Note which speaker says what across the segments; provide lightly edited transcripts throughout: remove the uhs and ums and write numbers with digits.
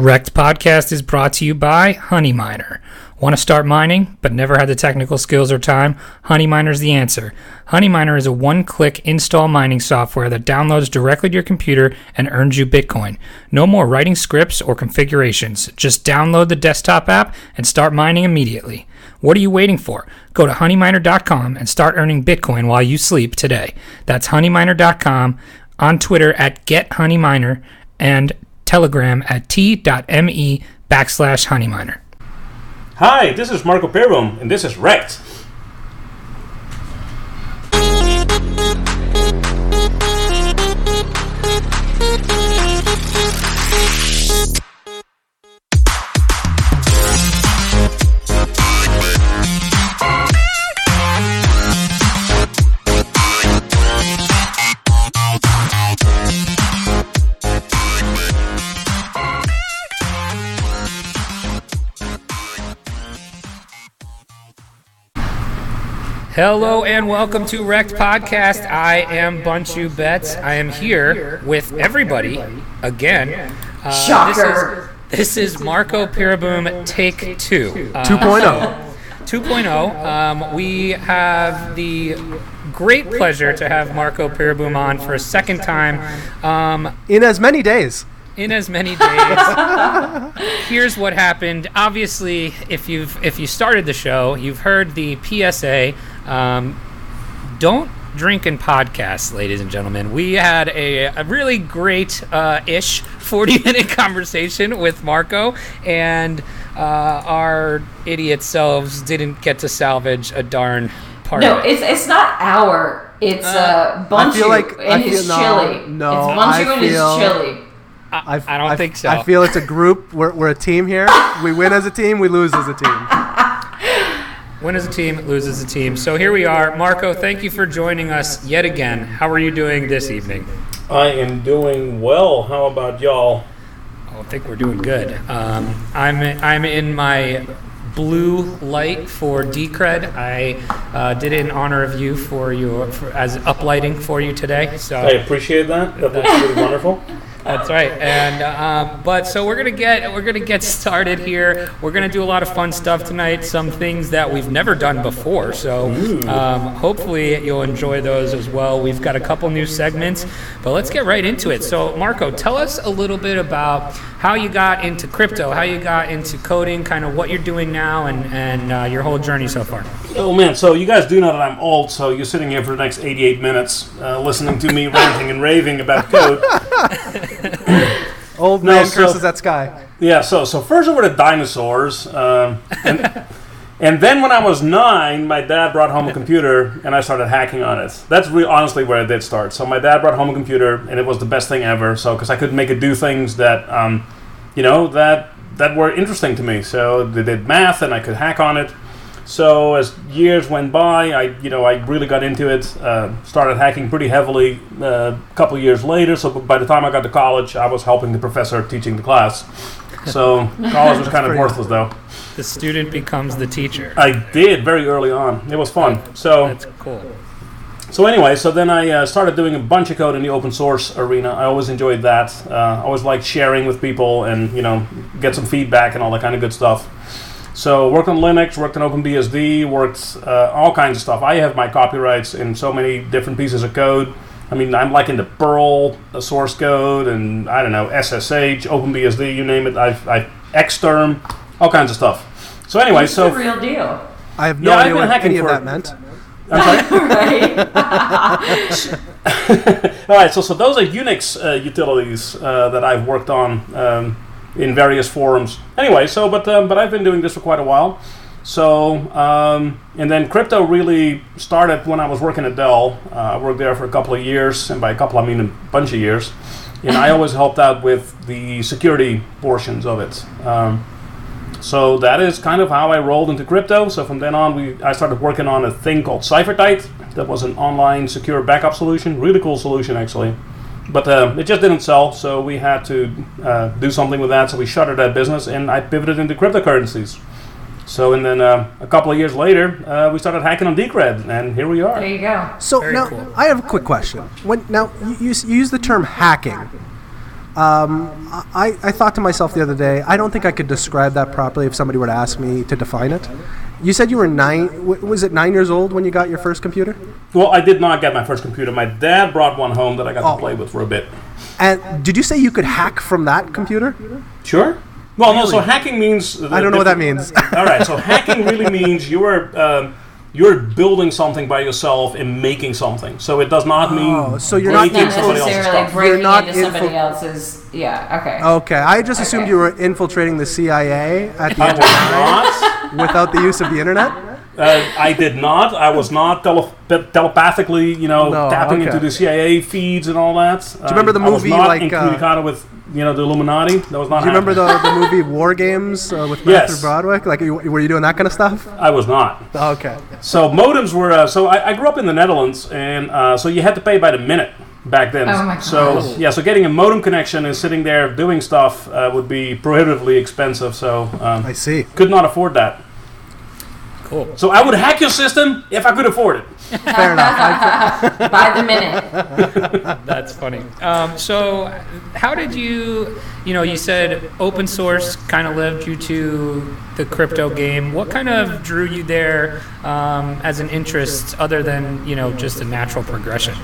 Speaker 1: REKT podcast is brought to you by Honey Miner. Want to start mining, but never had the technical skills or time? Honey Miner is the answer. Honey Miner is a one-click install mining software that downloads directly to your computer and earns you Bitcoin. No more writing scripts or configurations. Just download the desktop app and start mining immediately. What are you waiting for? Go to honeyminer.com and start earning Bitcoin while you sleep today. That's honeyminer.com, on Twitter at GetHoneyMiner, and Telegram at t.me/honeyminer.
Speaker 2: Hi, this is Marco Peereboom, and this is REKT.
Speaker 1: Hello and welcome to REKT Podcast. I am Bunchu Betts. I am here with everybody again.
Speaker 3: Shocker!
Speaker 1: This is Marco Peereboom Take 2.
Speaker 4: 2.0.
Speaker 1: 2.0. We have the great pleasure to have Marco Peereboom on for a second time.
Speaker 4: In as many days.
Speaker 1: Here's what happened. Obviously, if you started the show, you've heard the PSA. Don't drink and podcast, ladies and gentlemen. We had a really great ish 40-minute conversation with Marco, and our idiot selves didn't get to salvage a darn part.
Speaker 3: No, it's not our. It's Bunchu and his chili.
Speaker 4: No,
Speaker 3: it's Bunchu and his chili.
Speaker 1: I don't think so.
Speaker 4: I feel it's a group. We're a team here. We win as a team. We lose as a team.
Speaker 1: Win as a team, lose as a team. So here we are. Marco, thank you for joining us yet again. How are you doing this evening?
Speaker 2: I am doing well. How about y'all?
Speaker 1: I think we're doing good. I'm in my blue light for Decred. I did it in honor of you as uplighting for you today. So
Speaker 2: I appreciate that. That was really wonderful.
Speaker 1: That's right, and but so we're gonna get started here. We're gonna do a lot of fun stuff tonight, some things that we've never done before. So hopefully you'll enjoy those as well. We've got a couple new segments, but let's get right into it. So Marco, tell us a little bit about how you got into crypto, how you got into coding, kind of what you're doing now, and your whole journey so far.
Speaker 2: Oh man, so you guys do know that I'm old, so you're sitting here for the next 88 minutes listening to me ranting and raving about code.
Speaker 4: Old man curses at sky.
Speaker 2: Yeah, so first over the dinosaurs, and then when I was 9, my dad brought home a computer and I started hacking on it. That's honestly where it did start. So my dad brought home a computer and it was the best thing ever. So because I could make it do things that, that were interesting to me. So they did math and I could hack on it. So as years went by, I really got into it, started hacking pretty heavily a couple of years later. So by the time I got to college, I was helping the professor teaching the class. So college was kind of worthless though.
Speaker 1: The student becomes the teacher.
Speaker 2: I did very early on. It was fun. So
Speaker 1: that's cool.
Speaker 2: So anyway, so then I started doing a bunch of code in the open source arena. I always enjoyed that. I always liked sharing with people and, get some feedback and all that kind of good stuff. So worked on Linux, worked on OpenBSD, worked all kinds of stuff. I have my copyrights in so many different pieces of code. I mean, I'm like into Perl, source code, and I don't know, SSH, OpenBSD, you name it. I Xterm, all kinds of stuff. So anyway,
Speaker 3: it's the real deal.
Speaker 4: I have no idea what any of that meant.
Speaker 2: I'm sorry? All right, so those are Unix utilities that I've worked on in various forums. Anyway, but I've been doing this for quite a while. So, and then crypto really started when I was working at Dell. I worked there for a couple of years, and by a couple I mean a bunch of years. And I always helped out with the security portions of it. So that is kind of how I rolled into crypto. So from then on, I started working on a thing called CipherTight. That was an online secure backup solution. Really cool solution, actually. But it just didn't sell, so we had to do something with that. So we shuttered that business, and I pivoted into cryptocurrencies. So and then a couple of years later, we started hacking on Decred, and here we are.
Speaker 3: There you go.
Speaker 4: So
Speaker 1: Very
Speaker 4: now
Speaker 1: cool.
Speaker 4: I have a quick question. You use the term hacking. I thought to myself the other day, I don't think I could describe that properly if somebody were to ask me to define it. You said you were was it 9 years old when you got your first computer?
Speaker 2: Well, I did not get my first computer. My dad brought one home that I got to play with for a bit.
Speaker 4: And did you say you could hack from that computer?
Speaker 2: Sure. Well, no, so hacking means...
Speaker 4: I don't know what that means.
Speaker 2: All right, so hacking really means you're building something by yourself and making something. So it does not mean
Speaker 4: so you're not
Speaker 3: necessarily breaking
Speaker 4: not
Speaker 3: into somebody else's... Yeah, okay.
Speaker 4: Okay, I just assumed you were infiltrating the CIA at the
Speaker 2: I was
Speaker 4: not without the use of the internet.
Speaker 2: I did not. I was not telepathically, tapping into the CIA feeds and all that.
Speaker 4: Do you remember the movie
Speaker 2: I was not incommunicado with the Illuminati? That was not.
Speaker 4: Do you remember the movie War Games with Matthew Broderick? Like, were you doing that kind of stuff?
Speaker 2: I was not.
Speaker 4: Okay.
Speaker 2: So modems were. So I grew up in the Netherlands, and so you had to pay by the minute back then.
Speaker 3: Oh my God.
Speaker 2: So getting a modem connection and sitting there doing stuff would be prohibitively expensive. So
Speaker 4: I see.
Speaker 2: Could not afford that.
Speaker 1: Cool.
Speaker 2: So I would hack your system if I could afford it.
Speaker 4: Fair enough.
Speaker 3: By the minute.
Speaker 1: That's funny. So how did you said open source kind of led you to the crypto game. What kind of drew you there as an interest other than, just a natural progression?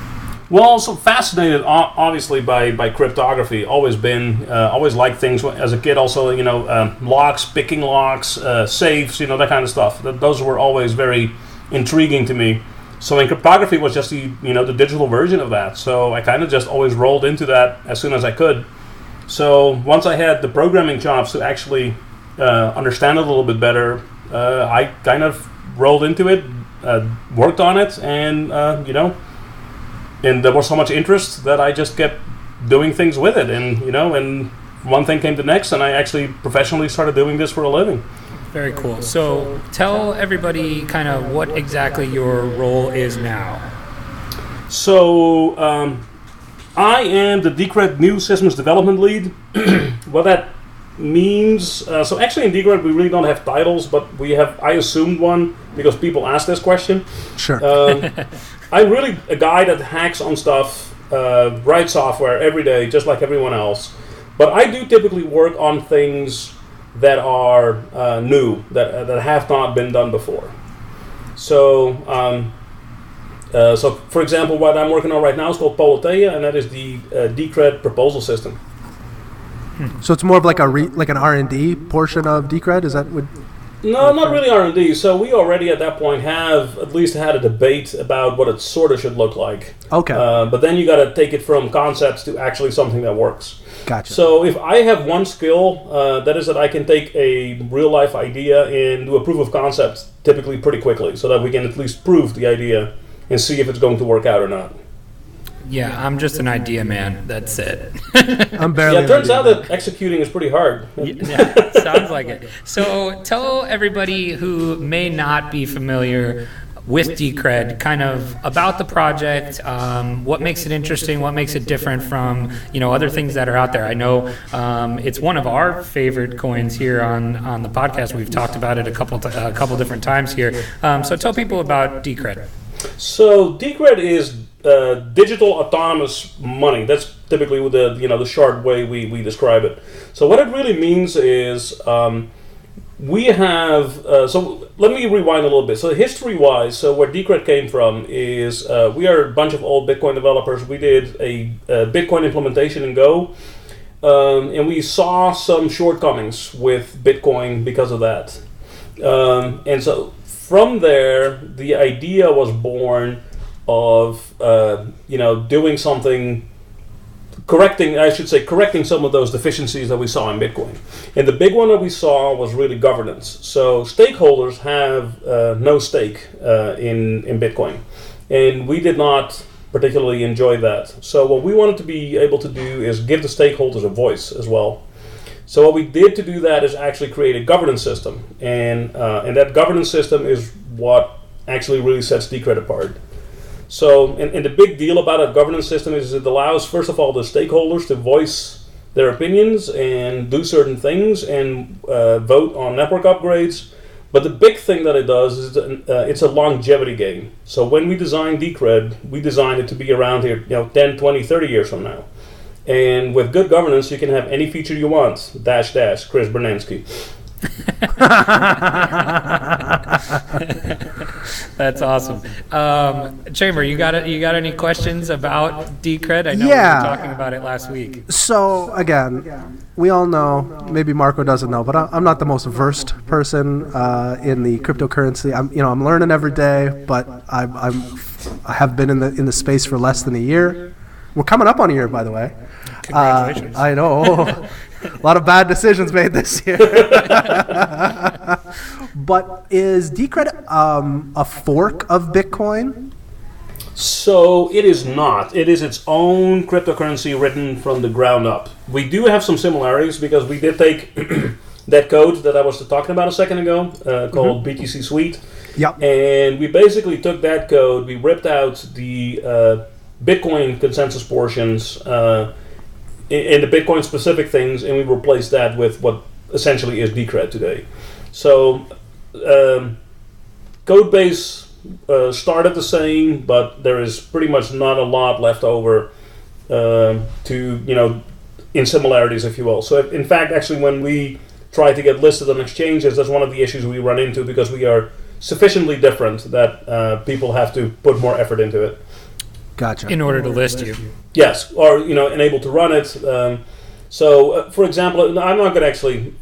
Speaker 2: Well, so fascinated, obviously, by cryptography. Always liked things as a kid. Also, locks, picking locks, safes, that kind of stuff. Those were always very intriguing to me. So, cryptography was just the digital version of that. So I kind of just always rolled into that as soon as I could. So once I had the programming chops to actually understand it a little bit better, I kind of rolled into it, worked on it, and And there was so much interest that I just kept doing things with it, and and one thing came to the next, and I actually professionally started doing this for a living.
Speaker 1: Very cool. So tell everybody kind of what exactly your role is now.
Speaker 2: So I am the Decred New Systems Development Lead. What that means, so actually in Decred we really don't have titles, but I assumed one because people ask this question.
Speaker 4: Sure.
Speaker 2: I'm really a guy that hacks on stuff, writes software every day, just like everyone else. But I do typically work on things that are new, that have not been done before. So, for example, what I'm working on right now is called Politeia, and that is the Decred proposal system.
Speaker 4: So it's more of like an R&D portion of Decred? Is that what?
Speaker 2: No, not really R&D. So we already at that point have at least had a debate about what it sort of should look like.
Speaker 4: Okay.
Speaker 2: But then you got to take it from concepts to actually something that works.
Speaker 4: Gotcha.
Speaker 2: So if I have one skill, that is that I can take a real life idea and do a proof of concept typically pretty quickly, so that we can at least prove the idea and see if it's going to work out or not.
Speaker 1: Yeah, I'm just an idea man. That's it.
Speaker 4: I'm barely.
Speaker 2: Yeah, it turns out that executing is pretty hard.
Speaker 1: Yeah, sounds like it. So tell everybody who may not be familiar with Decred kind of about the project, what makes it interesting, what makes it different from other things that are out there. I know it's one of our favorite coins here on the podcast. We've talked about it a couple different times here. So tell people about Decred.
Speaker 2: So Decred is digital autonomous money. That's typically the short way we describe it. So what it really means is we have. So let me rewind a little bit. So history-wise, so where Decred came from is we are a bunch of old Bitcoin developers. We did a Bitcoin implementation in Go, and we saw some shortcomings with Bitcoin because of that. And so from there, the idea was born of doing something, correcting some of those deficiencies that we saw in Bitcoin. And the big one that we saw was really governance. So stakeholders have no stake in Bitcoin, and we did not particularly enjoy that. So what we wanted to be able to do is give the stakeholders a voice as well. So what we did to do that is actually create a governance system, and that governance system is what actually really sets Decred apart. So, and the big deal about a governance system is it allows, first of all, the stakeholders to voice their opinions and do certain things and vote on network upgrades. But the big thing that it does is it's a longevity game. So when we designed Decred, we designed it to be around here 10, 20, 30 years from now. And with good governance, you can have any feature you want. -- Chris Bernansky.
Speaker 1: That's awesome. Chamber, you got any questions about Decred? I know we
Speaker 4: Yeah.
Speaker 1: were talking about it last week.
Speaker 4: So again, we all know, maybe Marco doesn't know, but I'm not the most versed person in the cryptocurrency. I'm learning every day, but I have been in the space for less than a year. We're coming up on a year, by the way.
Speaker 1: Congratulations.
Speaker 4: I know. A lot of bad decisions made this year. But is Decred a fork of Bitcoin?
Speaker 2: So it is not. It is its own cryptocurrency written from the ground up. We do have some similarities because we did take that code that I was talking about a second ago, called BTC Suite.
Speaker 4: Yep.
Speaker 2: And we basically took that code, we ripped out the Bitcoin consensus portions in the Bitcoin specific things, and we replaced that with what essentially is Decred today. So code base started the same, but there is pretty much not a lot left over in similarities, if you will. So in fact, actually, when we try to get listed on exchanges, that's one of the issues we run into because we are sufficiently different that people have to put more effort into it.
Speaker 4: Gotcha.
Speaker 1: In order to list you.
Speaker 2: Yes, or enable to run it. For example, I'm not going to actually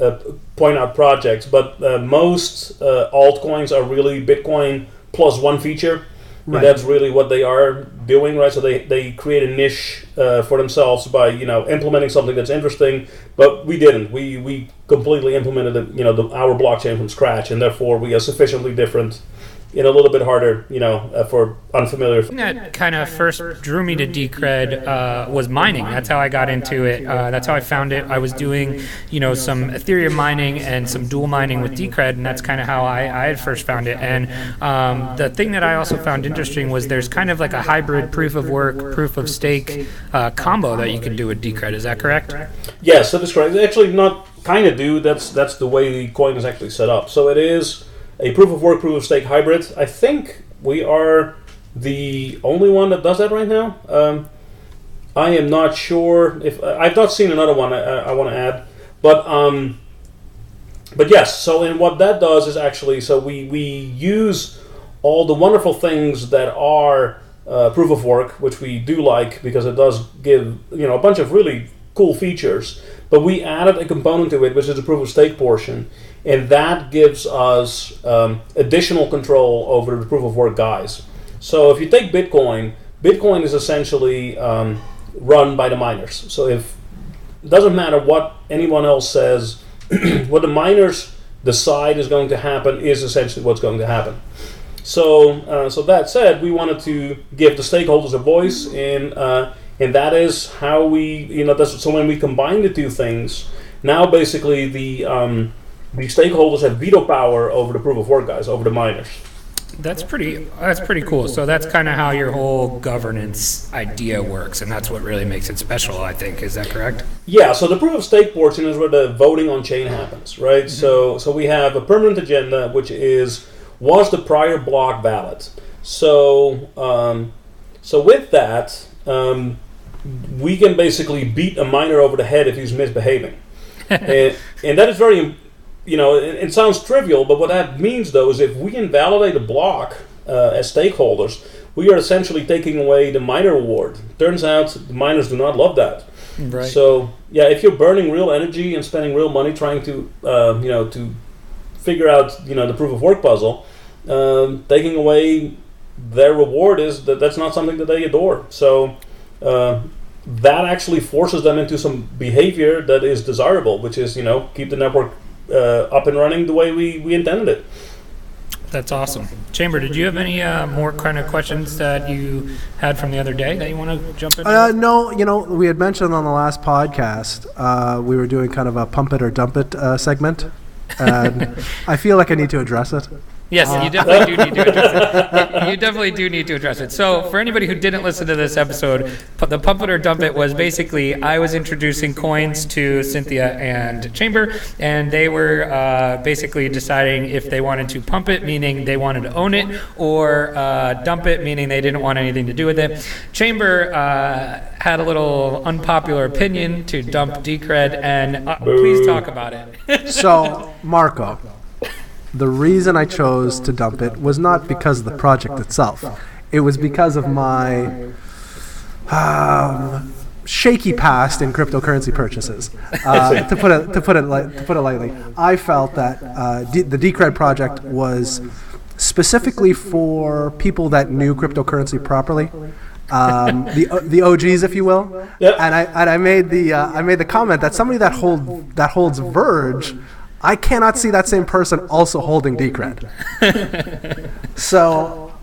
Speaker 2: point out projects, but most altcoins are really Bitcoin plus one feature. Right. And that's really what they are doing, right? So they create a niche for themselves by implementing something that's interesting, but we didn't. We completely implemented our blockchain from scratch, and therefore we are sufficiently different. A little bit harder, for unfamiliar.
Speaker 1: The thing that kind of first drew me to Decred was mining. That's how I got into it. That's how I found it. I was doing, some Ethereum mining and some dual mining with Decred, and that's kind of how I had first found it. And the thing that I also found interesting was there's kind of like a hybrid proof of work, proof of stake combo that you can do with Decred. Is that correct?
Speaker 2: Yes, that is correct. Actually, not kind of do. That's the way the coin is actually set up. So it is a proof of work, proof of stake hybrid. I think we are the only one that does that right now. I am not sure if I've not seen another one. I want to add, but yes. So and what that does is actually we use all the wonderful things that are proof of work, which we do like because it does give a bunch of really cool features. But we added a component to it, which is the proof of stake portion. And that gives us additional control over the proof of work guys. So if you take Bitcoin is essentially run by the miners. So it doesn't matter what anyone else says, what the miners decide is going to happen is essentially what's going to happen. So that said, we wanted to give the stakeholders a voice, and that is how we, so when we combine the two things, now basically the stakeholders have veto power over the proof of work guys, over the miners.
Speaker 1: That's pretty cool. So that's kind of how your whole governance idea works, and that's what really makes it special, I think. Is that correct?
Speaker 2: Yeah, so the proof of stake portion is where the voting on chain happens, right? Mm-hmm. So we have a permanent agenda, which was the prior block valid. So with that, we can basically beat a miner over the head if he's misbehaving. and that is very, it sounds trivial, but what that means, though, is if we invalidate a block as stakeholders, we are essentially taking away the miner reward. Turns out the miners do not love that.
Speaker 1: Right.
Speaker 2: So, yeah, if you're burning real energy and spending real money trying to, to figure out, the proof of work puzzle, taking away their reward that's not something that they adore. So that actually forces them into some behavior that is desirable, which is, keep the network up and running the way we intended it.
Speaker 1: That's awesome. Chamber, did you have any more kind of questions that you had from the other day that you want to jump into?
Speaker 4: No, we had mentioned on the last podcast, we were doing kind of a pump it or dump it segment, and I feel like I need to address it.
Speaker 1: Yes, you definitely do need to address it. You definitely do need to address it. So, for anybody who didn't listen to this episode, the Pump It or Dump It was basically I was introducing coins to Cynthia and Chamber, and they were basically deciding if they wanted to pump it, meaning they wanted to own it, or dump it, meaning they didn't want anything to do with it. Chamber had a little unpopular opinion to dump Decred, and please talk about it.
Speaker 4: So, Marco, the reason I chose to dump it was not because of the project itself. It was because of my shaky past in cryptocurrency purchases. To put it lightly, I felt that the Decred project was specifically for people that knew cryptocurrency properly. The OGs, if you will.
Speaker 2: Yep.
Speaker 4: And I made the comment that somebody that holds Verge, I cannot see that same person also holding Decred. So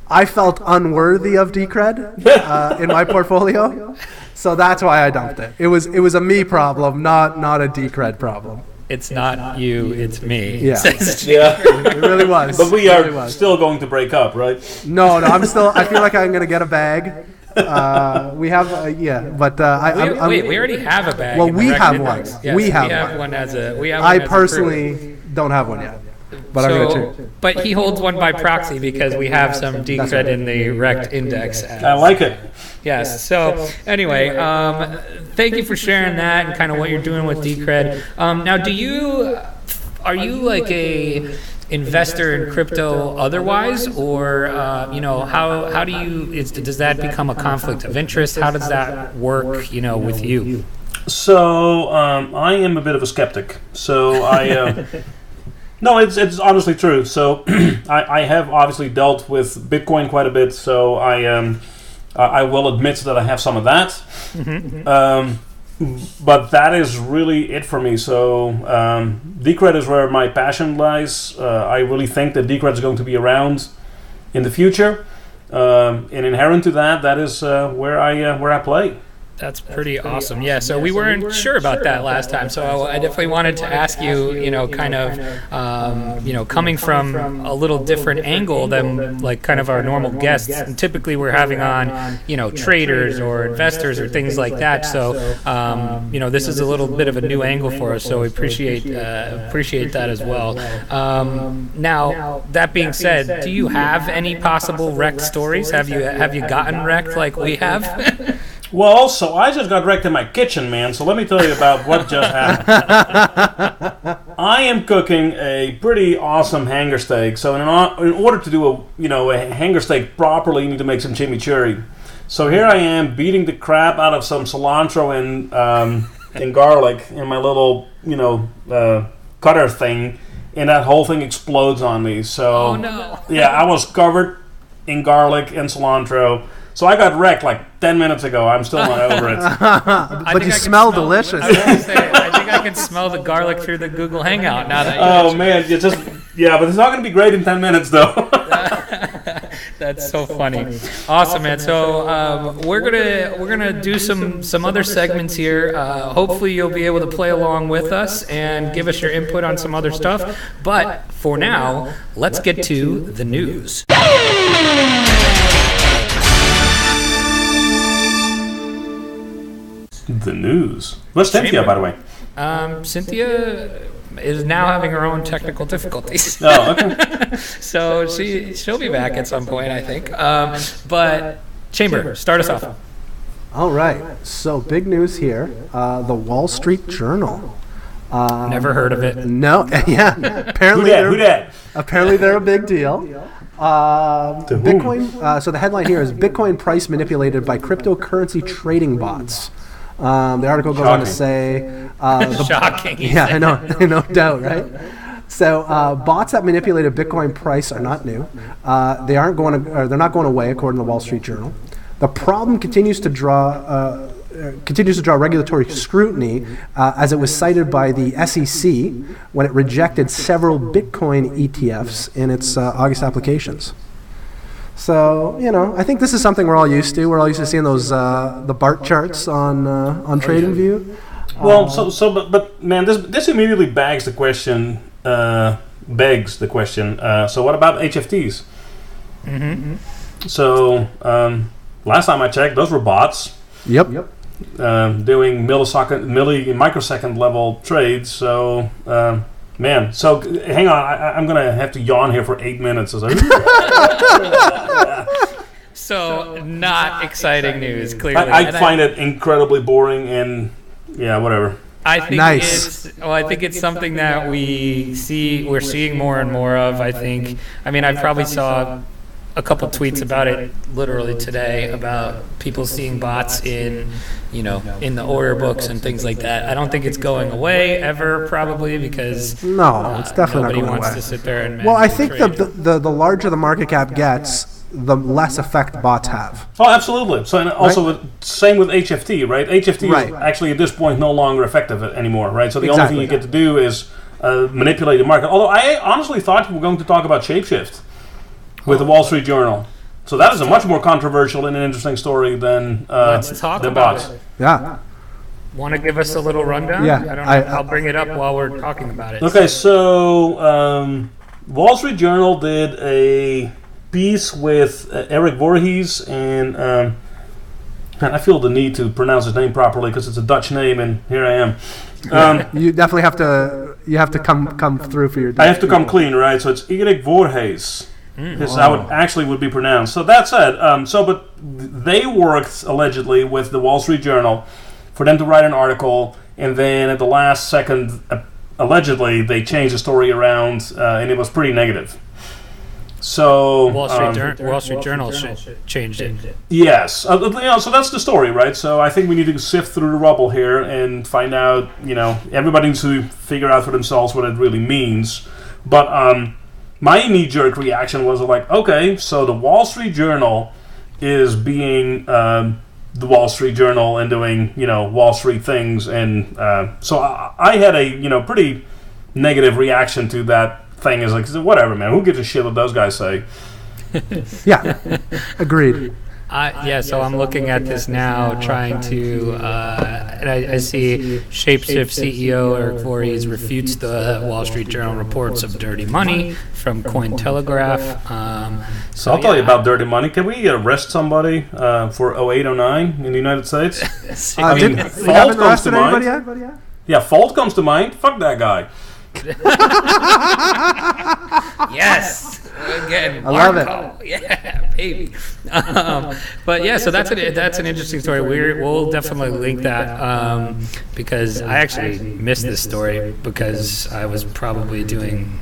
Speaker 4: I felt unworthy of Decred in my portfolio. So that's why I dumped it. It was a me problem, not a Decred problem.
Speaker 1: It's not you, it's me.
Speaker 4: Yeah.
Speaker 2: Yeah.
Speaker 4: It really was.
Speaker 2: But we are still going to break up, right?
Speaker 4: No, I feel like I'm gonna get a bag. We have, but
Speaker 1: we already have a bag.
Speaker 4: Well,
Speaker 1: in
Speaker 4: we
Speaker 1: the REKT
Speaker 4: have
Speaker 1: index.
Speaker 4: one.
Speaker 1: Yes,
Speaker 4: We have
Speaker 1: one as a. We have.
Speaker 4: I
Speaker 1: one as
Speaker 4: personally don't have one yet, but I'm gonna check.
Speaker 1: But he holds one by proxy because we have some Decred in the REKT index.
Speaker 2: I like it.
Speaker 1: Yes. So anyway, thank you for sharing that and kind of what you're doing with Decred. Now, are you like a investor in crypto otherwise, or how do you? Does that become a conflict of interest? How does that work? With you.
Speaker 2: So I am a bit of a skeptic. So I. No, it's honestly true. So I have obviously dealt with Bitcoin quite a bit. So I will admit that I have some of that. But that is really it for me. So Decred is where my passion lies. I really think that Decred is going to be around in the future. And inherent to that is where I play.
Speaker 1: That's pretty awesome. Yeah, so we weren't sure about that last time. So I definitely wanted to ask you, kind of, coming from a little different angle than like kind of our normal guests. And typically we're having on, traders or investors or things like that. So, this is a little bit of a new angle for us. So we appreciate that as well. Now, that being said, do you have any possible REKT stories? Have you gotten REKT like we have?
Speaker 2: Well, so I just got wrecked in my kitchen, man. So let me tell you about what just happened. I am cooking a pretty awesome hanger steak. So in order to do a hanger steak properly, you need to make some chimichurri. So here I am beating the crap out of some cilantro and garlic in my little cutter thing, and that whole thing explodes on me. So yeah, I was covered in garlic and cilantro. So I got wrecked like 10 minutes ago. I'm still not over it.
Speaker 4: But you smell delicious.
Speaker 1: I think I can smell the garlic through the Google Hangout now that
Speaker 2: man, but it's not going to be great in 10 minutes though.
Speaker 1: That's so funny. Awesome, man. So we're gonna do some other segments here. Hopefully you'll be able to play along with us and give us your input on some other stuff. But for now, let's get to the news.
Speaker 2: The news. What's Cynthia, by the way?
Speaker 1: Cynthia is now having her own technical difficulties.
Speaker 2: Oh, okay.
Speaker 1: So she'll be back at some point, I think. But Chamber, start us off.
Speaker 4: All right. So big news here. The Wall Street Journal.
Speaker 1: Never heard of it.
Speaker 4: No. Yeah. Apparently,
Speaker 2: Who dat?
Speaker 4: Apparently they're a big deal. Bitcoin. So the headline here is Bitcoin price manipulated by cryptocurrency trading bots. The article goes on to say,
Speaker 1: shocking.
Speaker 4: Yeah, no doubt, right? So bots that manipulated Bitcoin price are not new. They're not going away, according to the Wall Street Journal. The problem continues to draw regulatory scrutiny, as it was cited by the SEC when it rejected several Bitcoin ETFs in its August applications. So, I think this is something we're all used to. We're all used to seeing those the BART charts on TradingView.
Speaker 2: Well, but man, this immediately begs the question: begs the question, so what about HFTs?
Speaker 1: Mm-hmm.
Speaker 2: So last time I checked, those were bots.
Speaker 4: Yep.
Speaker 2: Doing microsecond level trades. So man, so hang on, I'm gonna have to yawn here for 8 minutes.
Speaker 1: So not exciting news, clearly.
Speaker 2: I find it incredibly boring, and yeah, whatever.
Speaker 1: I think I think it's something that we're seeing more and more of. I probably saw a couple tweets about it literally today about people seeing bots in the order books and things like that. I don't think it's going away ever, probably, because
Speaker 4: it's definitely
Speaker 1: nobody
Speaker 4: not going
Speaker 1: wants
Speaker 4: away.
Speaker 1: to sit there and
Speaker 4: I think the larger the market cap gets, the less effect bots have.
Speaker 2: Oh, absolutely. So, and also, same with HFT, right? HFT is actually at this point no longer effective anymore, right? So the only thing you get to do is manipulate the market. Although I honestly thought we were going to talk about Shapeshift with the Wall Street Journal. So that is a much more controversial and an interesting story than
Speaker 1: Let's talk
Speaker 2: the
Speaker 1: about
Speaker 2: bots.
Speaker 1: it.
Speaker 4: Yeah.
Speaker 1: Want to give us a little rundown?
Speaker 4: Yeah,
Speaker 1: I don't know. I'll bring it up while we're talking about it.
Speaker 2: Okay, so Wall Street Journal did a piece with Eric Voorhees, and I feel the need to pronounce his name properly because it's a Dutch name, and here I am.
Speaker 4: You definitely have to come through for your.
Speaker 2: I have to come clean, right? So it's Eric Voorhees. This is how it actually would be pronounced. So that said, but they worked allegedly with the Wall Street Journal for them to write an article, and then at the last second, allegedly they changed the story around, and it was pretty negative. So
Speaker 1: Wall Street Journal changed it.
Speaker 2: Yes, so that's the story, right? So I think we need to sift through the rubble here and find out. Everybody needs to figure out for themselves what it really means. But my knee-jerk reaction was like, okay, so the Wall Street Journal is being the Wall Street Journal and doing Wall Street things, and so I had a pretty negative reaction to that thing. Is like, whatever, man, who gives a shit what those guys say?
Speaker 4: Yeah, agreed.
Speaker 1: So I'm looking at this now, trying to, and I see Shapeshift CEO Eric Voorhees refutes the Wall Street Journal reports of dirty money from Cointelegraph.
Speaker 2: So I'll tell you about dirty money. Can we arrest somebody for 0809 in the United States?
Speaker 4: We haven't arrested anybody yet?
Speaker 2: Yeah, Fault comes to mind. Fuck that guy.
Speaker 1: Yes. Again,
Speaker 4: I love
Speaker 1: it. Yeah, baby. But yeah, so that's an interesting story. We'll definitely link that because I actually missed this story because I was probably doing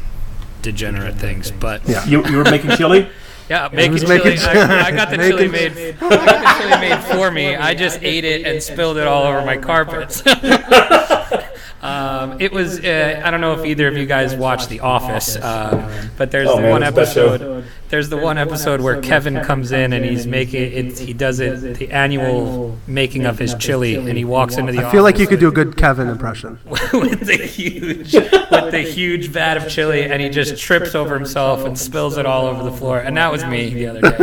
Speaker 1: degenerate things. But
Speaker 2: yeah, you were making chili.
Speaker 1: Yeah, making chili. I got the chili made. I got the chili made for me. I just ate it and spilled it all over my carpets. It was. I don't know if either of you guys watched The Office, but there's one episode. There's the one episode where Kevin comes in and he's making it. He does it the annual making of his chili, and he walks into the office.
Speaker 4: I feel like you could do a good Kevin impression
Speaker 1: with the huge vat of chili, and he just trips over himself and spills it all over the floor. And that was me the other day.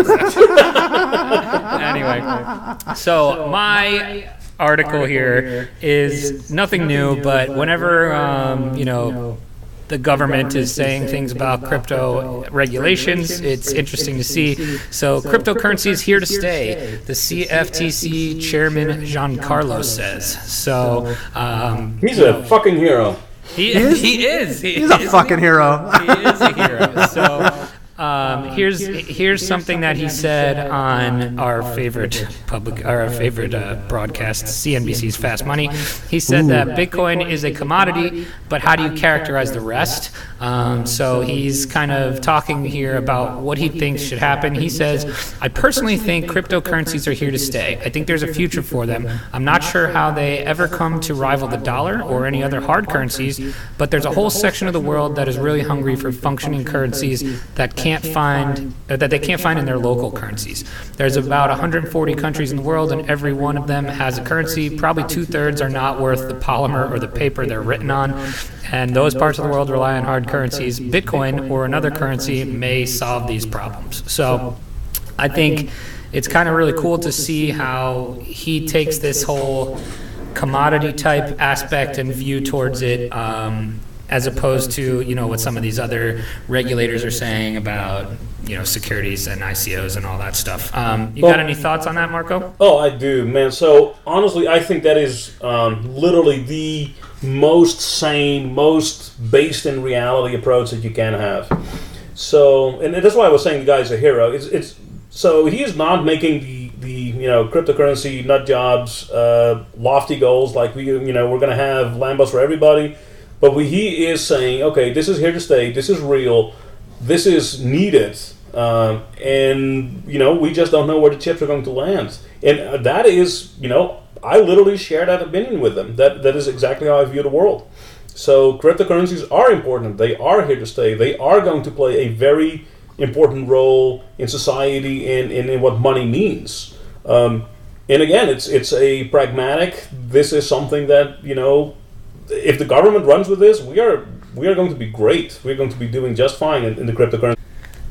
Speaker 1: Anyway, so my article here is nothing new, but whenever the government is saying things about crypto regulations, it's interesting to see. So cryptocurrency is here to stay, the CFTC chairman Giancarlo says. So
Speaker 2: he's a fucking hero.
Speaker 1: He is.
Speaker 4: He's a fucking hero.
Speaker 1: He is a hero. So here's something that he said on our favorite broadcast, CNBC's Fast Money. He said that Bitcoin is a commodity, but how do you characterize the rest? So he's kind of talking here about what he thinks should happen. He says, I personally think cryptocurrencies are here to stay. I think there's a future for them. I'm not sure how they ever come to rival the dollar or any other hard currencies, but there's a whole section of the world that is really hungry for functioning currencies that they can't find in their local currencies. There's about 140 countries in the world, and every one of them has a currency. Probably 2/3 are not worth the polymer or the paper they're written on, and those parts of the world rely on hard currencies. Bitcoin or another currency may solve these problems. So I think it's kind of really cool to see how he takes this whole commodity type aspect and view towards it, as opposed to, what some of these other regulators are saying about, securities and ICOs and all that stuff. You got any thoughts on that, Marco?
Speaker 2: Oh, I do, man. So honestly, I think that is literally the most sane, most based in reality approach that you can have. So, and that's why I was saying the guy's a hero. So he is not making the cryptocurrency nut jobs lofty goals like we're going to have Lambos for everybody, but he is saying, okay, this is here to stay. This is real. This is needed, and we just don't know where the chips are going to land. And that is, I literally share that opinion with them. That is exactly how I view the world. So cryptocurrencies are important. They are here to stay. They are going to play a very important role in society and in what money means. And again, it's a pragmatic. This is something that if the government runs with this, we are going to be great. We're going to be doing just fine in the cryptocurrency.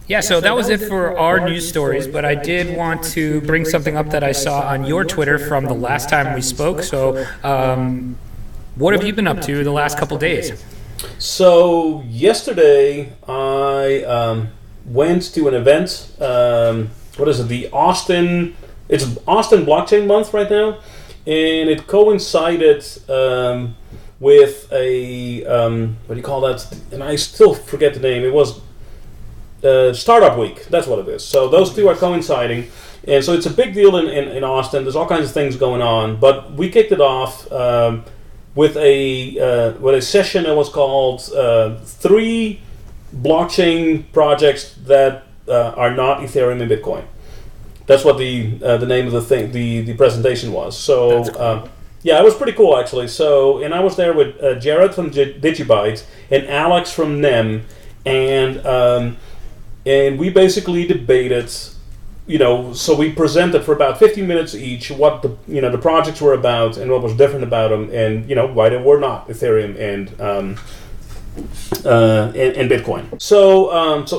Speaker 1: Yeah, so that was it for our news stories, but I did want to bring something up that I saw on your Twitter from the last time we spoke. So what have you been up to the last couple days?
Speaker 2: So yesterday I went to an event. What is it? It's Austin Blockchain Month right now, and it coincided with a what do you call that? And I still forget the name. It was Startup Week. That's what it is. So those two are coinciding, and so it's a big deal in Austin. There's all kinds of things going on, but we kicked it off with a session that was called 3 blockchain projects that are not Ethereum and Bitcoin. That's what the name of the presentation was. So cool. Yeah, it was pretty cool actually. So, and I was there with Jared from Digibyte and Alex from NEM, and we basically debated. So we presented for about 15 minutes each what the projects were about and what was different about them, and why they were not Ethereum and Bitcoin. So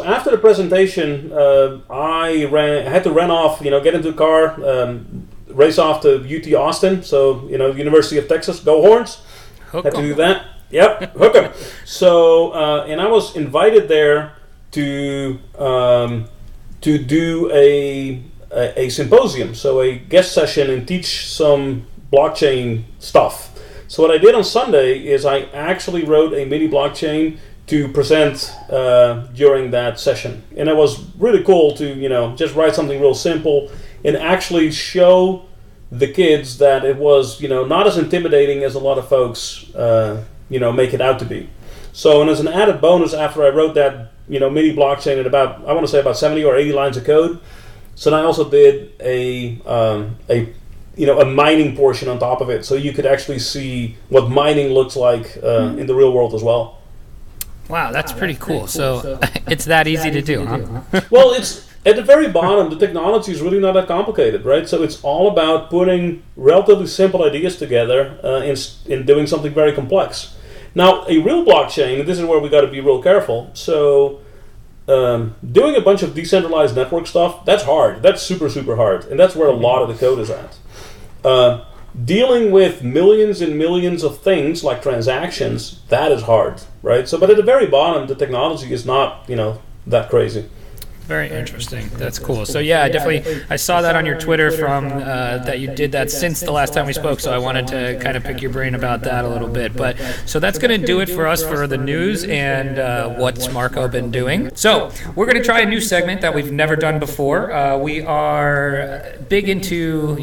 Speaker 2: after the presentation, I had to run off, get into the car, race off to UT Austin. So University of Texas, go Horns. Had to do that. Yep, hook 'em. So and I was invited there to do a symposium, so a guest session, and teach some blockchain stuff. So what I did on Sunday is I actually wrote a mini blockchain to present during that session, and it was really cool to just write something real simple and actually show the kids that it was not as intimidating as a lot of folks make it out to be. So, and as an added bonus, after I wrote that mini blockchain in about 70 or 80 lines of code, so then I also did a mining portion on top of it, so you could actually see what mining looks like in the real world as well.
Speaker 1: Wow, that's pretty cool. So it's that easy to do, huh?
Speaker 2: Well, it's at the very bottom. The technology is really not that complicated, right? So it's all about putting relatively simple ideas together in doing something very complex. Now, a real blockchain, and this is where we got to be real careful. So doing a bunch of decentralized network stuff, that's hard. That's super, super hard. And that's where a lot of the code is at. Dealing with millions and millions of things like transactions, that is hard, right? So, but at the very bottom, the technology is not, that crazy.
Speaker 1: Very interesting. That's cool. So yeah, I saw that on your Twitter from that you did that since the last time we spoke. So I wanted to kind of pick your brain about that a little bit. But so that's going to do it for us for the news and what's Marco been doing. So we're going to try a new segment that we've never done before. We are big into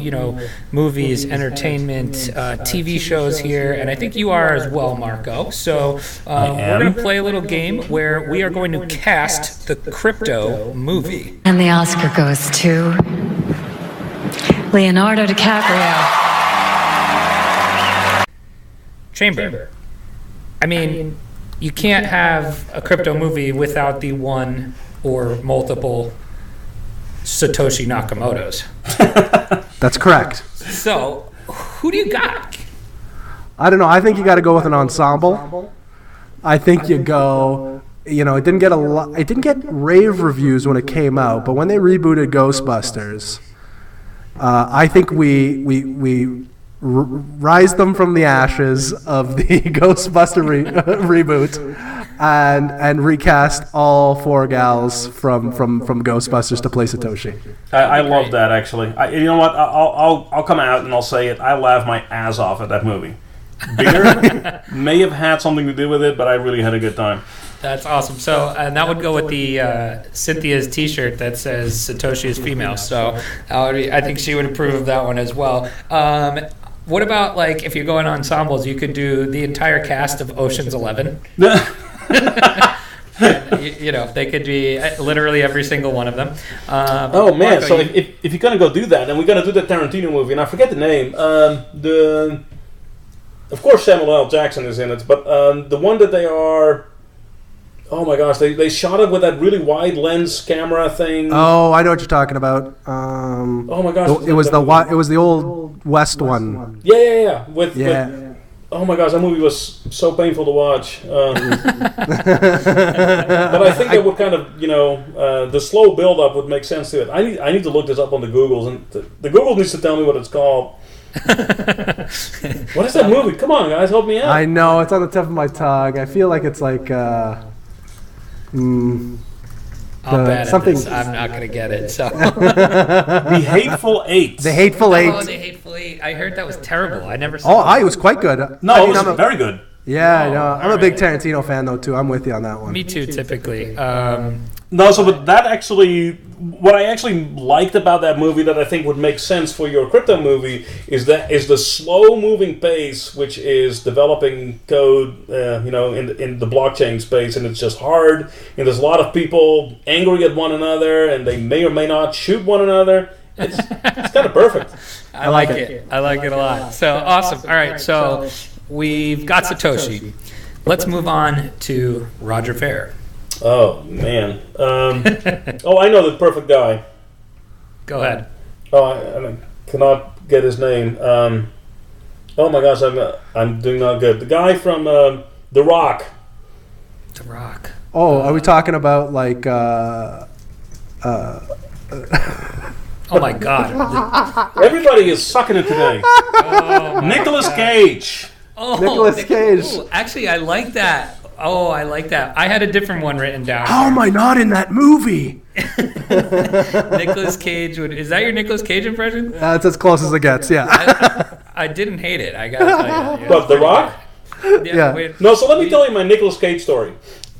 Speaker 1: movies, entertainment, TV shows here, and I think you are as well, Marco. So we're going to play a little game where we are going to cast the crypto movie.
Speaker 5: And the Oscar goes to Leonardo DiCaprio.
Speaker 1: Chamber. I mean, you can't have a crypto movie without the one or multiple Satoshi Nakamoto's.
Speaker 4: That's correct.
Speaker 1: So, who do you got?
Speaker 4: I don't know. I think you got to go with an ensemble. I think you go. It didn't get it didn't get rave reviews when it came out, but when they rebooted Ghostbusters, I think we rise them from the ashes of the Ghostbuster reboot, and recast all 4 gals from Ghostbusters to play Satoshi.
Speaker 2: I love that, actually. You know what? I'll come out and I'll say it. I laughed my ass off at that movie. Beer may have had something to do with it, but I really had a good time.
Speaker 1: That's awesome. So, and that would go with the Cynthia's T-shirt that says Satoshi is female. So, I think she would approve of that one as well. What about, like, if you're going ensembles, you could do the entire cast of Ocean's 11. You know, they could be literally every single one of them.
Speaker 2: Oh man! Marco, so if you're gonna go do that, then we're gonna do the Tarantino movie, and I forget the name. Of course, Samuel L. Jackson is in it, but the one that they are. Oh my gosh! They shot it with that really wide lens camera thing.
Speaker 4: Oh, I know what you're talking about.
Speaker 2: Oh my gosh!
Speaker 4: It was the old West one.
Speaker 2: Yeah. With oh my gosh, that movie was so painful to watch. But I think that would kind of, the slow build up would make sense to it. I need to look this up on the Googles, and the Google needs to tell me what it's called. What is that movie? Come on, guys, help me out.
Speaker 4: I know, it's on the tip of my tongue. I feel like it's like
Speaker 1: I'll bet something. I'm not going to get it. So
Speaker 2: The Hateful Eight.
Speaker 4: The Hateful Eight.
Speaker 1: Oh, The Hateful Eight. I heard that was terrible. I never saw.
Speaker 4: Oh, it was quite good.
Speaker 2: No, it was very good.
Speaker 4: Yeah, I know. I'm a big Tarantino fan though too. I'm with you on that one.
Speaker 1: Me too, typically.
Speaker 2: But that actually, what I actually liked about that movie that I think would make sense for your crypto movie is the slow moving pace, which is developing code, in the blockchain space, and it's just hard. And there's a lot of people angry at one another, and they may or may not shoot one another. It's kind of perfect.
Speaker 1: I like it. I like it a lot. So awesome. All right, so we've got Satoshi. Let's move on to Roger Ver.
Speaker 2: Oh, man. I know the perfect guy.
Speaker 1: Go ahead.
Speaker 2: Oh, I cannot get his name. Oh my gosh, I'm doing not good. The guy from The Rock.
Speaker 1: The Rock.
Speaker 4: Oh, are we talking about like...
Speaker 1: Oh my God.
Speaker 2: Everybody is sucking it today.
Speaker 1: Oh
Speaker 2: Nicolas Cage.
Speaker 1: Oh,
Speaker 4: Nicolas Cage.
Speaker 1: Ooh, actually, I like that. Oh, I like that. I had a different one written down.
Speaker 4: How am I not in that movie?
Speaker 1: Nicolas Cage is that your Nicolas Cage impression?
Speaker 4: That's as close as it gets, yeah.
Speaker 1: I didn't hate it, I gotta tell you.
Speaker 2: What, The Rock?
Speaker 4: Yeah.
Speaker 2: No, so let me tell you my Nicolas Cage story.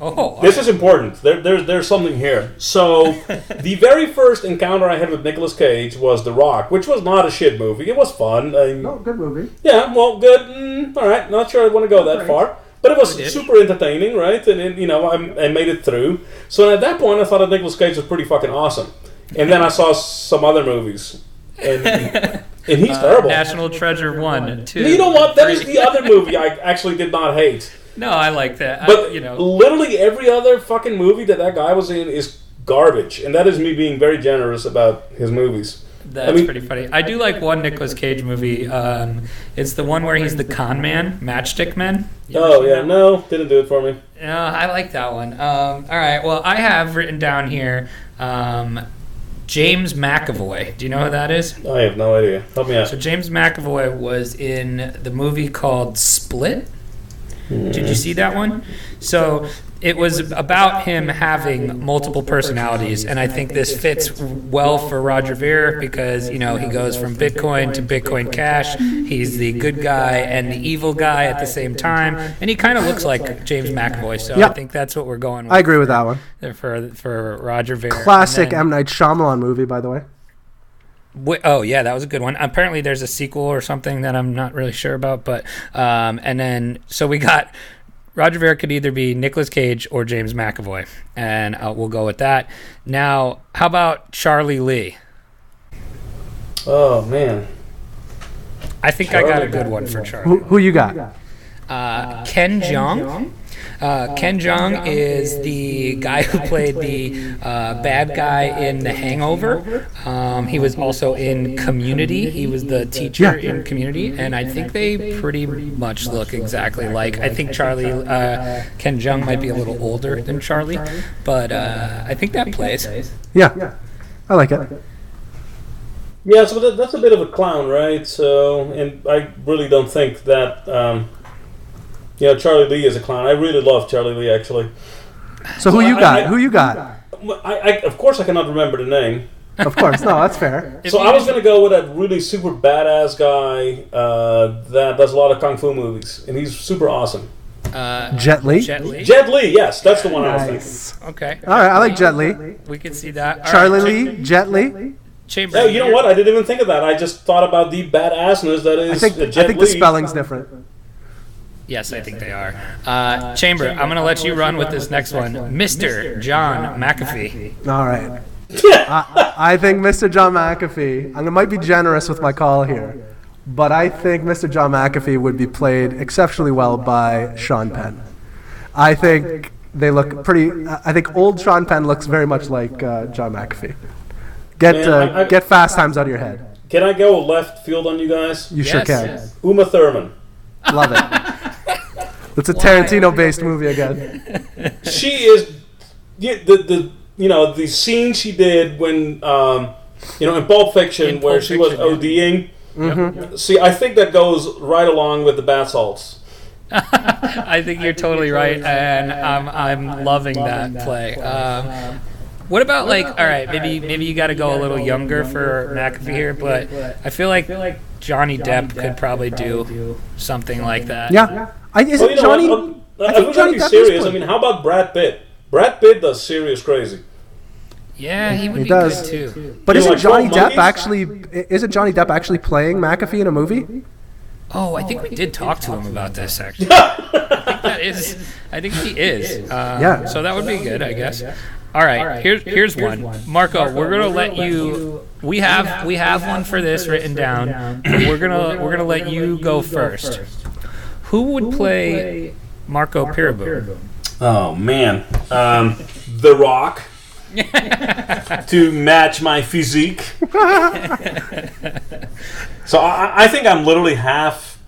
Speaker 1: Oh,
Speaker 2: this is important. There's something here. So, the very first encounter I had with Nicolas Cage was The Rock, which was not a shit movie. It was fun.
Speaker 4: Good movie.
Speaker 2: Yeah, well, good. All right, not sure I want to go that far. But it was super entertaining, right? And I made it through. So at that point, I thought that Nicolas Cage was pretty fucking awesome. And then I saw some other movies, and he's terrible.
Speaker 1: National Treasure 1, 2.
Speaker 2: You know what? That is the other movie I actually did not hate.
Speaker 1: No, I like that.
Speaker 2: But literally every other fucking movie that guy was in is garbage, and that is me being very generous about his movies.
Speaker 1: That's pretty funny. I do like one Nicolas Cage movie. It's the one where he's the con man, Matchstick Men.
Speaker 2: Oh, yeah. No, didn't do it for me.
Speaker 1: No, I like that one. All right. Well, I have written down here James McAvoy. Do you know who that is?
Speaker 2: I have no idea. Help me out.
Speaker 1: So James McAvoy was in the movie called Split. Did you see that one? So it was about him having multiple personalities, and I think this fits well for Roger Ver because, he goes from Bitcoin to Bitcoin Cash. He's the good guy and the evil guy at the same time, and he kind of looks like James McAvoy, so I think that's what we're going with.
Speaker 4: I agree with that one.
Speaker 1: For Roger Ver.
Speaker 4: Classic M. Night Shyamalan movie, by the way.
Speaker 1: Oh yeah, that was a good one. Apparently there's a sequel or something that I'm not really sure about, but and then so we got Roger Ver could either be Nicolas Cage or James McAvoy, and we'll go with that. Now, how about Charlie Lee?
Speaker 2: Oh man,
Speaker 1: I think I got a good one for Charlie.
Speaker 4: Who you got?
Speaker 1: Ken Jeong. Ken Jeong is the guy who played the bad guy in The Hangover. He was also in Community. He was the teacher in Community, and I think they pretty much look exactly like. I think Ken Jeong might be a little older than Charlie, but I think that plays.
Speaker 4: Yeah, I like it.
Speaker 2: Yeah, so that's a bit of a clown, right? So, and I really don't think that, Charlie Lee is a clown. I really love Charlie Lee, actually.
Speaker 4: So who you got? Who you got?
Speaker 2: Of course, I cannot remember the name.
Speaker 4: Of course, no, that's fair.
Speaker 2: So I was going to go with that really super badass guy that does a lot of kung fu movies, and he's super awesome.
Speaker 4: Jet Li?
Speaker 1: Jet Li?
Speaker 2: Jet Li, yes, that's the one I was thinking.
Speaker 1: Okay.
Speaker 4: All right, I like Jet Li.
Speaker 1: We can see that.
Speaker 4: Charlie Lee, Jet Li.
Speaker 1: Chamber.
Speaker 2: Oh, you know what? I didn't even think of that. I just thought about the badassness that is Jet Li.
Speaker 4: I think the spelling's different.
Speaker 1: Yes, I think they are. Chamber, I'm going to let you run with this next one. Mr. John McAfee.
Speaker 4: All right. I think Mr. John McAfee, I might be generous with my call here, but I think Mr. John McAfee would be played exceptionally well by Sean Penn. I think they look pretty, I think old Sean Penn looks very much like John McAfee. Get Fast Times out of your head.
Speaker 2: Can I go left field on you guys?
Speaker 4: You sure can.
Speaker 1: Yes.
Speaker 2: Uma Thurman.
Speaker 4: Love it. It's a Tarantino-based movie again.
Speaker 2: She is the scene she did when in Pulp Fiction where she was ODing.
Speaker 1: Mm-hmm.
Speaker 2: See, I think that goes right along with the bath salts.
Speaker 1: I think you're totally right, and I'm loving that play. What about all right, maybe you got to go a little younger for McAfee here, but I feel like Johnny Depp could probably do something like that.
Speaker 4: Yeah.
Speaker 2: I think Johnny Depp serious. I mean, how about Brad Pitt? Brad Pitt does serious crazy.
Speaker 1: Yeah, he would be good too.
Speaker 4: But isn't Johnny Depp actually playing McAfee in a movie?
Speaker 1: Oh, I think we did talk to him about this actually. I think he is.
Speaker 4: Yeah.
Speaker 1: So that would be good, I guess. All right, here's one. Marco, we're gonna let you. We have one for this written down. We're gonna let you go first. Who would play Marco Peereboom?
Speaker 2: Oh man, The Rock to match my physique. So I think I'm literally half,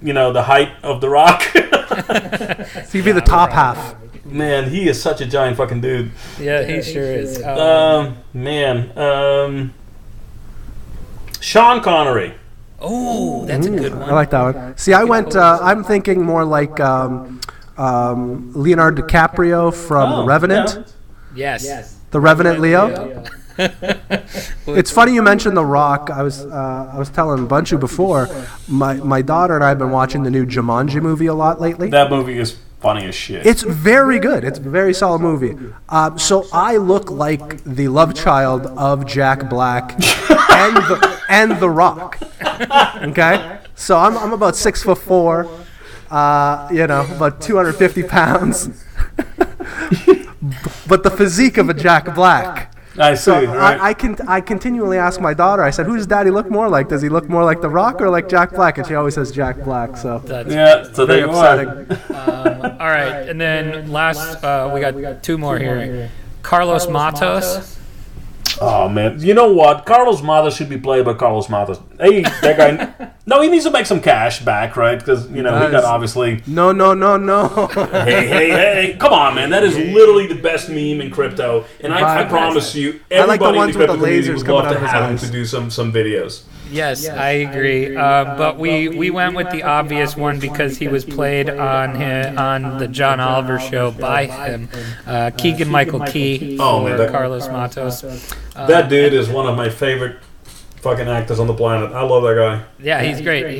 Speaker 2: the height of The Rock.
Speaker 4: So you'd be the top half.
Speaker 2: Man, he is such a giant fucking dude.
Speaker 1: Yeah, he sure is.
Speaker 2: Sean Connery.
Speaker 1: Oh, that's a good one.
Speaker 4: I like that one. See, I'm thinking more like Leonardo DiCaprio from The Revenant.
Speaker 1: Yeah. Yes.
Speaker 4: The Revenant Leo. It's funny you mentioned The Rock. I was telling Bunchu before, my daughter and I have been watching the new Jumanji movie a lot lately.
Speaker 2: That movie is funny as shit.
Speaker 4: It's very good. It's a very solid movie. So I look like the love child of Jack Black and the Rock. Okay? So I'm about 6'4", about 250 pounds. But the physique of a Jack Black.
Speaker 2: I see.
Speaker 4: So
Speaker 2: right.
Speaker 4: I continually ask my daughter, I said, who does Daddy look more like? Does he look more like The Rock or like Jack Black? And she always says Jack Black. So
Speaker 2: so
Speaker 4: very upsetting.
Speaker 1: All right, and then last, we got two more here. Carlos Matos.
Speaker 2: Oh man, you know what? Carlos Matos should be played by Carlos Matos. Hey, that guy. No, he needs to make some cash back, right? Because he got obviously.
Speaker 4: No.
Speaker 2: Hey! Come on, man! That is literally the best meme in crypto, and I promise you, everybody in the crypto community would love to have him to do some videos.
Speaker 1: Yes, I agree. But we went with the obvious one because he was played on the John Oliver show by him, Keegan-Michael Key or Carlos Matos.
Speaker 2: That dude is one of my favorite fucking actors on the planet. I love that guy.
Speaker 1: Yeah, he's great.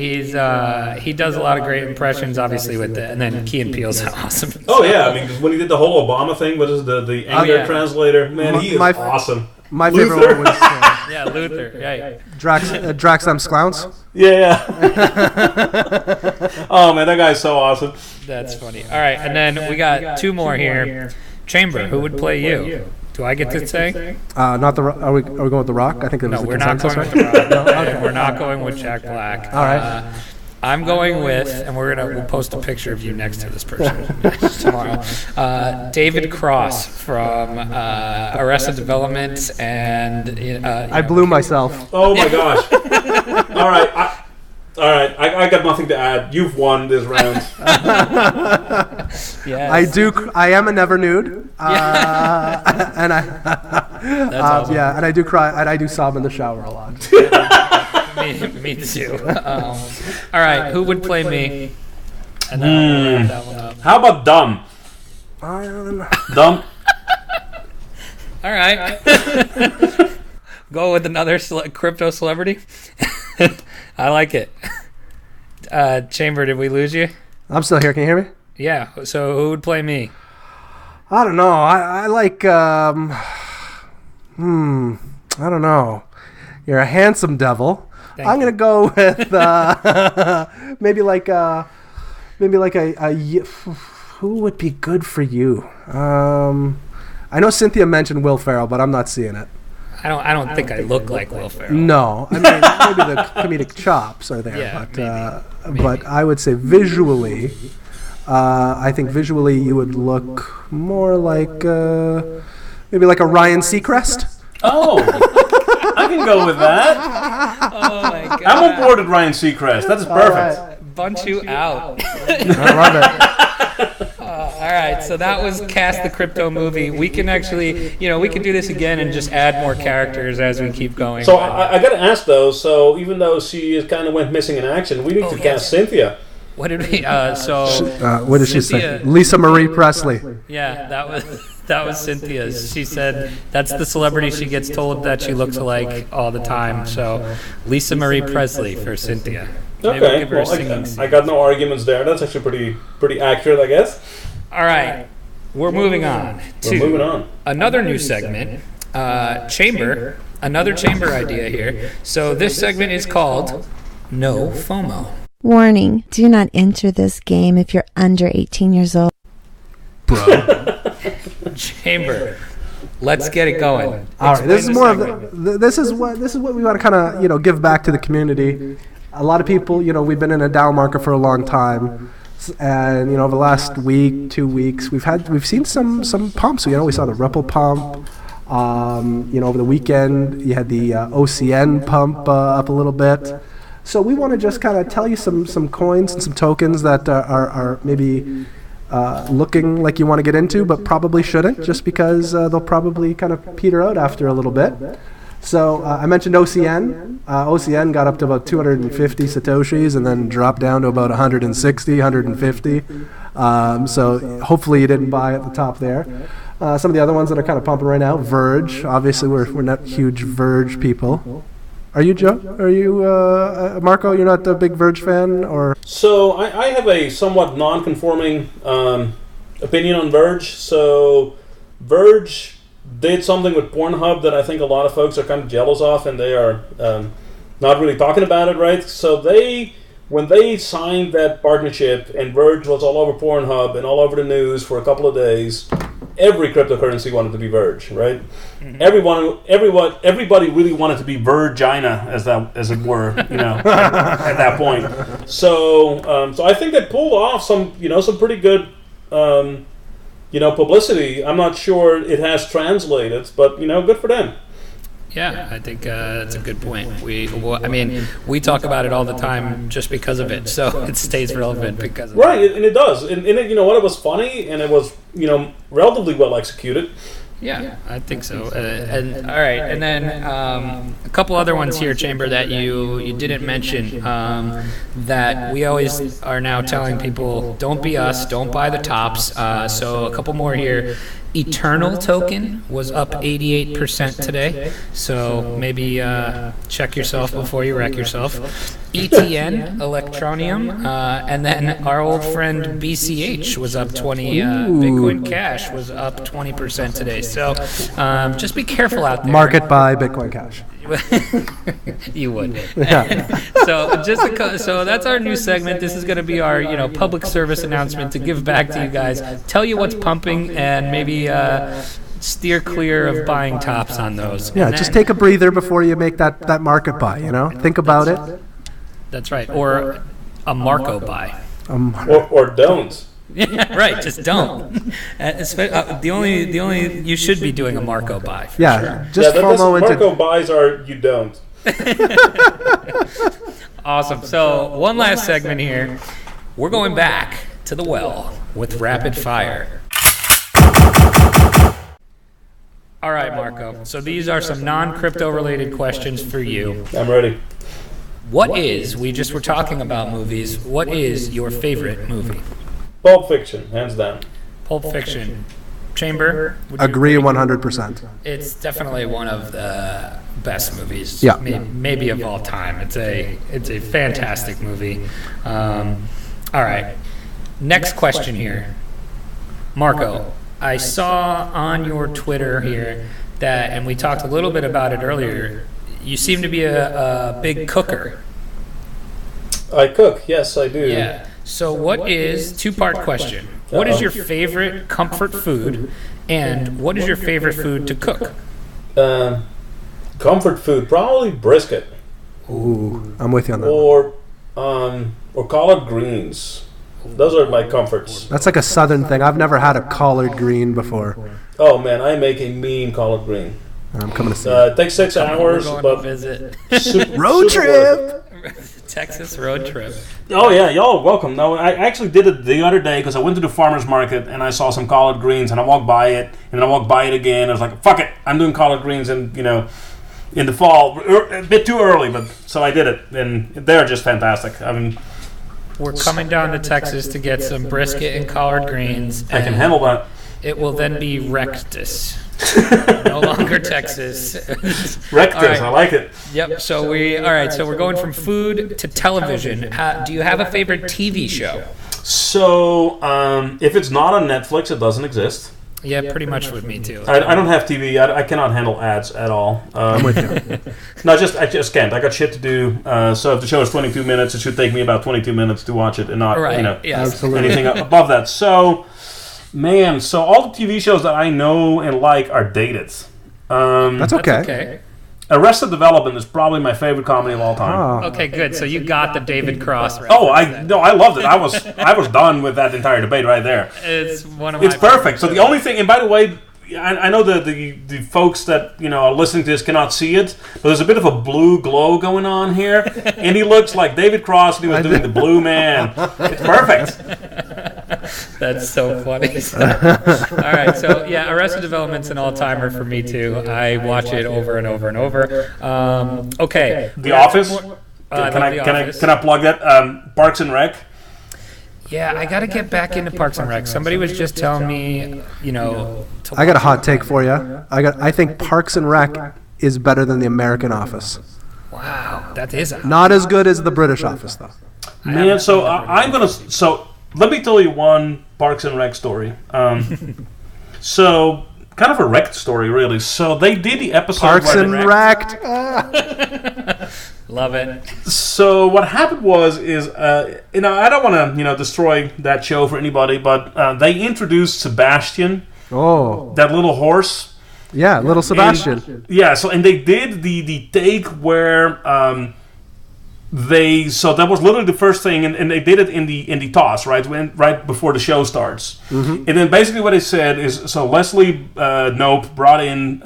Speaker 1: He does a lot of great impressions, obviously, with it. And then Key and Peele's awesome.
Speaker 2: Oh yeah, I mean when he did the whole Obama thing, what is the anger translator? Man, he is awesome.
Speaker 4: My favorite one was
Speaker 1: Luther. Yeah.
Speaker 4: Drax them Clowns.
Speaker 2: Yeah. Oh man, that guy's so awesome.
Speaker 1: That's funny. All right, and then we got two more here. Chamber, who would play you? Do I get to say?
Speaker 4: Not the. Are we going with The Rock? I think that was the
Speaker 1: we're not going with The Rock. We're not going with Jack Black.
Speaker 4: All right.
Speaker 1: I'm going with, and we'll post a picture of you next to this person tomorrow. David Cross from Arrested Development, and
Speaker 4: I blew myself.
Speaker 2: Oh my gosh! All right, I got nothing to add. You've won this round.
Speaker 1: Yes.
Speaker 4: I am a never nude, and
Speaker 1: That's awesome.
Speaker 4: Yeah, and I do cry, and I do sob in the shower a lot.
Speaker 1: me too. All right, who would play me? And then I'll wrap that one up.
Speaker 2: How about dumb? Dumb.
Speaker 1: All right. Go with another crypto celebrity. I like it. Chamber, did we lose you?
Speaker 4: I'm still here. Can you hear me?
Speaker 1: Yeah. So who would play me?
Speaker 4: I don't know. I like. I don't know. You're a handsome devil. I'm gonna go with maybe like a who would be good for you? I know Cynthia mentioned Will Ferrell, but I'm not seeing it.
Speaker 1: I don't think I look like Will Ferrell.
Speaker 4: No, I mean maybe the comedic chops are there,
Speaker 1: Yeah, maybe.
Speaker 4: But I would say visually, I think visually you would look more like maybe like a Ryan Seacrest.
Speaker 2: Oh, I can go with that.
Speaker 1: Oh my god!
Speaker 2: I'm on board with Ryan Seacrest. That's perfect.
Speaker 4: Right.
Speaker 1: Bunch you out.
Speaker 4: I love it.
Speaker 1: All right, so that was Cast the Crypto Movie. We can actually, we can do this again and just add more characters as we keep going.
Speaker 2: So I got to ask though. So even though she kind of went missing in action, we need to cast Cynthia.
Speaker 1: What did we?
Speaker 4: What did she say? Lisa Marie Presley.
Speaker 1: Yeah, that was Cynthia. She said that's the celebrity she gets told that she looks like all the time. So Lisa Marie Presley for Cynthia. Maybe we'll
Speaker 2: Okay,
Speaker 1: give her a singing
Speaker 2: I got no arguments there. That's actually pretty accurate, I guess.
Speaker 1: All right, we're moving on to another new segment, Chamber. Another Chamber idea here. So this segment is called No FOMO.
Speaker 6: Warning, do not enter this game if you're under 18 years old.
Speaker 4: Bro.
Speaker 2: Chamber.
Speaker 1: Let's get it going.
Speaker 4: All right, this is more of this is what we want to kind of give back to the community. A lot of people, we've been in a down market for a long time, and over the last week, 2 weeks, we've seen some pumps. We saw the Ripple pump. Over the weekend, you had the OCN pump up a little bit. So we want to just kind of tell you some coins and some tokens that are maybe looking like you want to get into, but probably shouldn't, just because they'll probably kind of peter out after a little bit. So I mentioned OCN. OCN got up to about 250 Satoshis and then dropped down to about 160, 150. So hopefully you didn't buy at the top there. Some of the other ones that are kind of pumping right now, Verge. Obviously, we're not huge Verge people. Are you, Joe? Are you, Marco? You're not a big Verge fan, or?
Speaker 2: So I have a somewhat non-conforming opinion on Verge. So Verge did something with Pornhub that I think a lot of folks are kind of jealous of, and they are not really talking about it, right? So when they signed that partnership, and Verge was all over Pornhub and all over the news for a couple of days, every cryptocurrency wanted to be Verge, right? Mm-hmm. Everybody really wanted to be Virgina, as it were, at that point. So I think they pulled off some pretty good, publicity. I'm not sure it has translated, but good for them.
Speaker 1: Yeah, I think that's a good point. We talk about it all the time just because of it, so it stays relevant because of
Speaker 2: right, and it does. And it, it was funny, and it was relatively well executed.
Speaker 1: Yeah, I think so. And all right, and then a couple other ones here, Chamber, that you didn't mention, that we always are now telling people, don't be us, don't buy the tops. So a couple more here. Eternal token was up 88% today, so maybe check yourself before you wreck yourself. ETN, Electronium, and then our old friend BCH was up 20. Bitcoin Cash was up 20% today. So just be careful out there.
Speaker 4: Market buy Bitcoin Cash.
Speaker 1: You would.
Speaker 4: Yeah.
Speaker 1: So that's our new segment. This is going to be our public service announcement to give back to you guys, tell you what's pumping, and maybe steer clear of buying tops on those.
Speaker 4: Yeah, just take a breather before you make that market buy. Think about it.
Speaker 1: That's right, or a Marco buy.
Speaker 2: Or don't.
Speaker 1: Yeah, right. Just don't. The only you should be doing a Marco buy.
Speaker 4: Yeah,
Speaker 1: sure.
Speaker 4: Just FOMO into
Speaker 2: Marco buys are you don't.
Speaker 1: Awesome. So one last segment here. We're going back to the well with rapid fire. All right, Marco. So these are some non-crypto related questions for you.
Speaker 2: I'm ready.
Speaker 1: We just were talking about movies. What is your favorite movie?
Speaker 2: Pulp Fiction, hands down.
Speaker 1: Pulp Fiction. Chamber?
Speaker 4: Agree 100%.
Speaker 1: It's definitely one of the best movies,
Speaker 4: Yeah.
Speaker 1: maybe of all time. It's a fantastic movie. All right. Next question here. Marco, I saw on your Twitter here that, and we talked a little bit about it earlier, you seem to be a big cooker.
Speaker 2: I cook, yes, I do.
Speaker 1: Yeah. So what is, two-part question, what is your favorite comfort food, and what is your favorite food to cook?
Speaker 2: Comfort food, probably brisket.
Speaker 4: Ooh, I'm with you on that.
Speaker 2: Or collard greens. Those are my comforts.
Speaker 4: That's like a southern thing. I've never had a collard green before.
Speaker 2: Oh man, I make a mean collard green.
Speaker 4: I'm coming to see
Speaker 2: It takes 6 hours,
Speaker 1: We're going
Speaker 2: but
Speaker 1: to visit.
Speaker 4: road
Speaker 2: super
Speaker 4: trip.
Speaker 1: Texas road trip.
Speaker 2: Oh yeah, y'all are welcome. No, I actually did it the other day because I went to the farmer's market and I saw some collard greens and I walked by it and then I walked by it again. I was like, fuck it, I'm doing collard greens in the fall, a bit too early, but so I did it and they're just fantastic. I mean,
Speaker 1: We're coming down to Texas to get some brisket and collard greens.
Speaker 2: I can handle that.
Speaker 1: It will then be REKT. No longer Texas.
Speaker 2: REKT,
Speaker 1: All right.
Speaker 2: I like it.
Speaker 1: Yep. So we're going from food to television. Do you have a favorite TV show?
Speaker 2: So if it's not on Netflix, it doesn't exist.
Speaker 1: Yeah, pretty much with me too.
Speaker 2: I don't have TV. I cannot handle ads at all.
Speaker 4: I'm with you.
Speaker 2: No, I just can't. I got shit to do. So if the show is 22 minutes, it should take me about 22 minutes to watch it, and not
Speaker 1: Yes.
Speaker 4: Absolutely.
Speaker 2: anything above that. So, man, so all the TV shows that I know and like are dated.
Speaker 4: That's okay.
Speaker 1: That's okay.
Speaker 2: Arrested Development is probably my favorite comedy of all time.
Speaker 4: Oh.
Speaker 1: Okay, good. So you got the David Cross.
Speaker 2: Oh, I loved it. I was done with that entire debate right there.
Speaker 1: It's one of my.
Speaker 2: It's perfect. So the only thing, and by the way, I know the folks that are listening to this cannot see it, but there's a bit of a blue glow going on here, and he looks like David Cross when he was doing the Blue Man. It's perfect.
Speaker 1: That's so funny. All right, so yeah, Arrested Development's an all-timer for me too. I watch it over and over and over. Okay,
Speaker 2: The Office.
Speaker 1: Can
Speaker 2: I plug that? Parks and Rec.
Speaker 1: Yeah, I got to get back into Parks and Rec. Somebody was just telling me,
Speaker 4: I got a hot take for you. I think Parks and Rec is better than the American Office.
Speaker 1: Wow, that is
Speaker 4: Not as good as the British Office, though.
Speaker 2: Man, so I'm gonna. So let me tell you one Parks and Rec story. So kind of a REKT story, really. So they did the episode.
Speaker 4: Parks
Speaker 2: where
Speaker 4: and
Speaker 2: they-
Speaker 4: Rec.
Speaker 1: Love it.
Speaker 2: So what happened was I don't want to destroy that show for anybody, but they introduced Sebastian,
Speaker 4: Oh,
Speaker 2: that little horse.
Speaker 4: yeah, little Sebastian.
Speaker 2: And they did the take where that was literally the first thing, and they did it in the toss right before the show starts. Mm-hmm. And then basically what they said is, so Leslie Knope brought in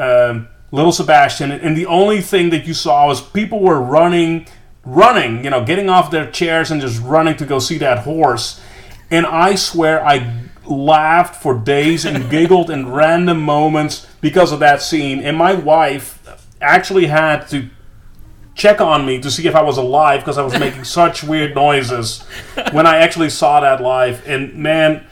Speaker 2: little Sebastian, and the only thing that you saw was people were running, getting off their chairs and just running to go see that horse. And I swear I laughed for days and giggled in random moments because of that scene. And my wife actually had to check on me to see if I was alive because I was making such weird noises when I actually saw that live. And man,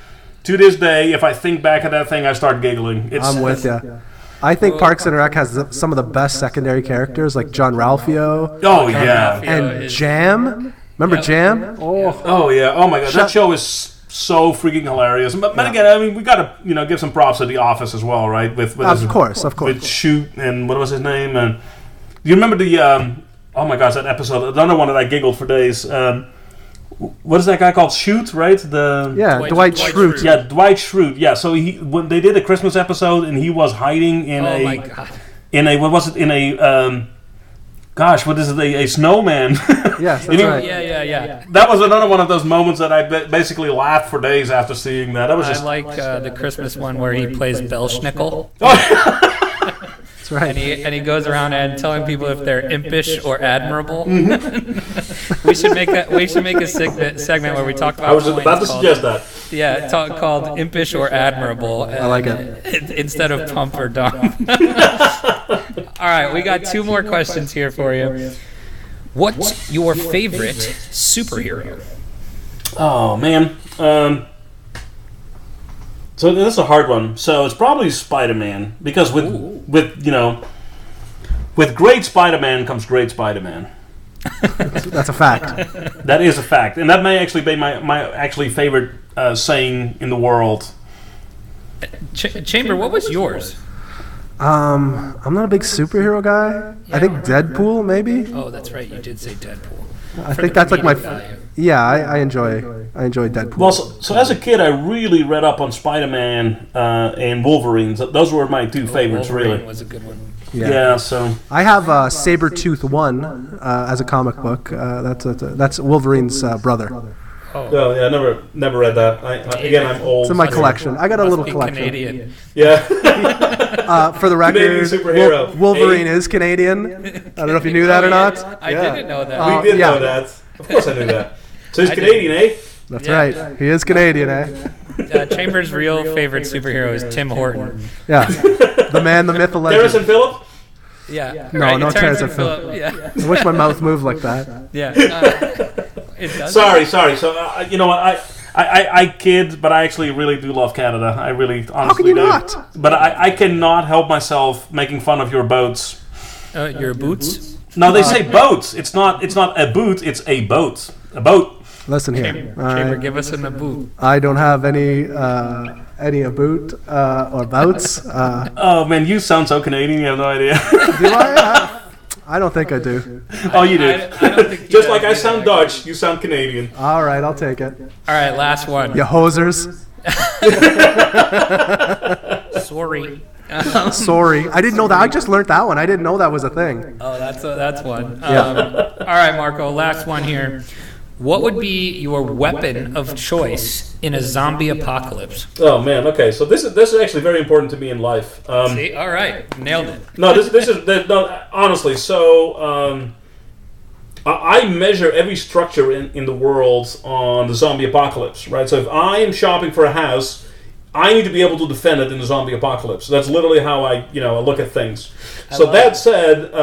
Speaker 2: to this day, if I think back at that thing, I start giggling.
Speaker 4: I'm with you. I think Parks and Rec has some of the best secondary characters, like John Ralphio
Speaker 2: Oh yeah.
Speaker 4: and Jam. Remember Jam?
Speaker 2: Oh yeah. Oh my god, that show is so freaking hilarious. But again, I mean, we gotta give some props to The Office as well, right? With
Speaker 4: Of course.
Speaker 2: with Shoot and what was his name? And you remember the oh my gosh, that episode? Another one that I giggled for days. What is that guy called? Shoot, right?
Speaker 4: Dwight Schrute.
Speaker 2: Yeah, Dwight Schrute. Yeah, so when they did a Christmas episode and he was hiding in
Speaker 1: my God.
Speaker 2: what is it? A snowman.
Speaker 4: Yes, that's right.
Speaker 1: Yeah.
Speaker 2: That was another one of those moments that I basically laughed for days after seeing that. That was
Speaker 1: I
Speaker 2: just
Speaker 1: like the Christmas one where he plays Belschnickel.
Speaker 4: That's right.
Speaker 1: And he goes around and telling people if they're impish or admirable. we should make a segment where we talk about.
Speaker 2: I was about to suggest that.
Speaker 1: Yeah, called impish or admirable.
Speaker 4: I like it.
Speaker 1: Instead of pump or dumb. All right, we got 2 more questions here for you. What's your favorite superhero?
Speaker 2: Oh man. So this is a hard one. So it's probably Spider-Man, because with great Spider-Man comes great Spider-Man.
Speaker 4: That's a fact.
Speaker 2: That is a fact, and that may actually be my actually favorite saying in the world.
Speaker 1: Chamber, what was yours?
Speaker 4: I'm not a big superhero guy. I think Deadpool, maybe.
Speaker 1: Oh, that's right. You did say Deadpool.
Speaker 4: I think that's like my. I enjoy Deadpool.
Speaker 2: Well, so as a kid, I really read up on Spider-Man and Wolverine. Those were my 2 favorites,
Speaker 1: Wolverine
Speaker 2: really.
Speaker 1: was a good one.
Speaker 2: Yeah. So
Speaker 4: I have Sabretooth 1 as a comic book. That's Wolverine's brother.
Speaker 2: Oh yeah, I never read that. I'm old.
Speaker 4: It's in my collection. I got a little collection.
Speaker 1: Canadian.
Speaker 2: Yeah.
Speaker 4: For the record,
Speaker 2: Canadian superhero.
Speaker 4: Wolverine is Canadian. I don't know if you knew that or not.
Speaker 1: I didn't know that.
Speaker 2: We did know that. Of course I knew that. So he's Canadian, eh?
Speaker 4: That's right. He is Canadian, eh?
Speaker 1: Chamber's real favorite superhero is Tim Horton.
Speaker 4: Yeah. The man, the myth, the legend.
Speaker 2: Terrence and Phillip?
Speaker 1: Yeah.
Speaker 4: No Terrence and Phillip.
Speaker 1: Yeah.
Speaker 4: I wish my mouth moved like that.
Speaker 1: Yeah. It does.
Speaker 2: Sorry. So you know what? I kid, but I actually really do love Canada. I really honestly
Speaker 4: How can you
Speaker 2: do.
Speaker 4: not?
Speaker 2: But I cannot help myself making fun of your boats.
Speaker 1: Your boots?
Speaker 2: No, they say boats. It's not a boot. It's a boat. A boat.
Speaker 4: Listen here.
Speaker 1: Chamber, give us a boot.
Speaker 4: I don't have any a boot or boats.
Speaker 2: Oh man, you sound so Canadian. You have no idea.
Speaker 4: Do I? I don't think I do.
Speaker 2: Oh, you do.
Speaker 1: I don't think
Speaker 2: Just like I sound Dutch, you sound Canadian.
Speaker 4: All right, I'll take it.
Speaker 1: All right, last one.
Speaker 4: You hosers.
Speaker 1: Sorry.
Speaker 4: Sorry, I didn't know that. I just learned that one. I didn't know that was a thing.
Speaker 1: Oh, that's one.
Speaker 4: Yeah.
Speaker 1: All right, Marco, last one here. What would be your weapon of choice in a zombie apocalypse?
Speaker 2: Oh man, okay. So this is actually very important to me in life.
Speaker 1: See, all right, nailed it.
Speaker 2: No, this is no, honestly. So I measure every structure in the world on the zombie apocalypse, right? So if I am shopping for a house, I need to be able to defend it in the zombie apocalypse. That's literally how I look at things. So that said,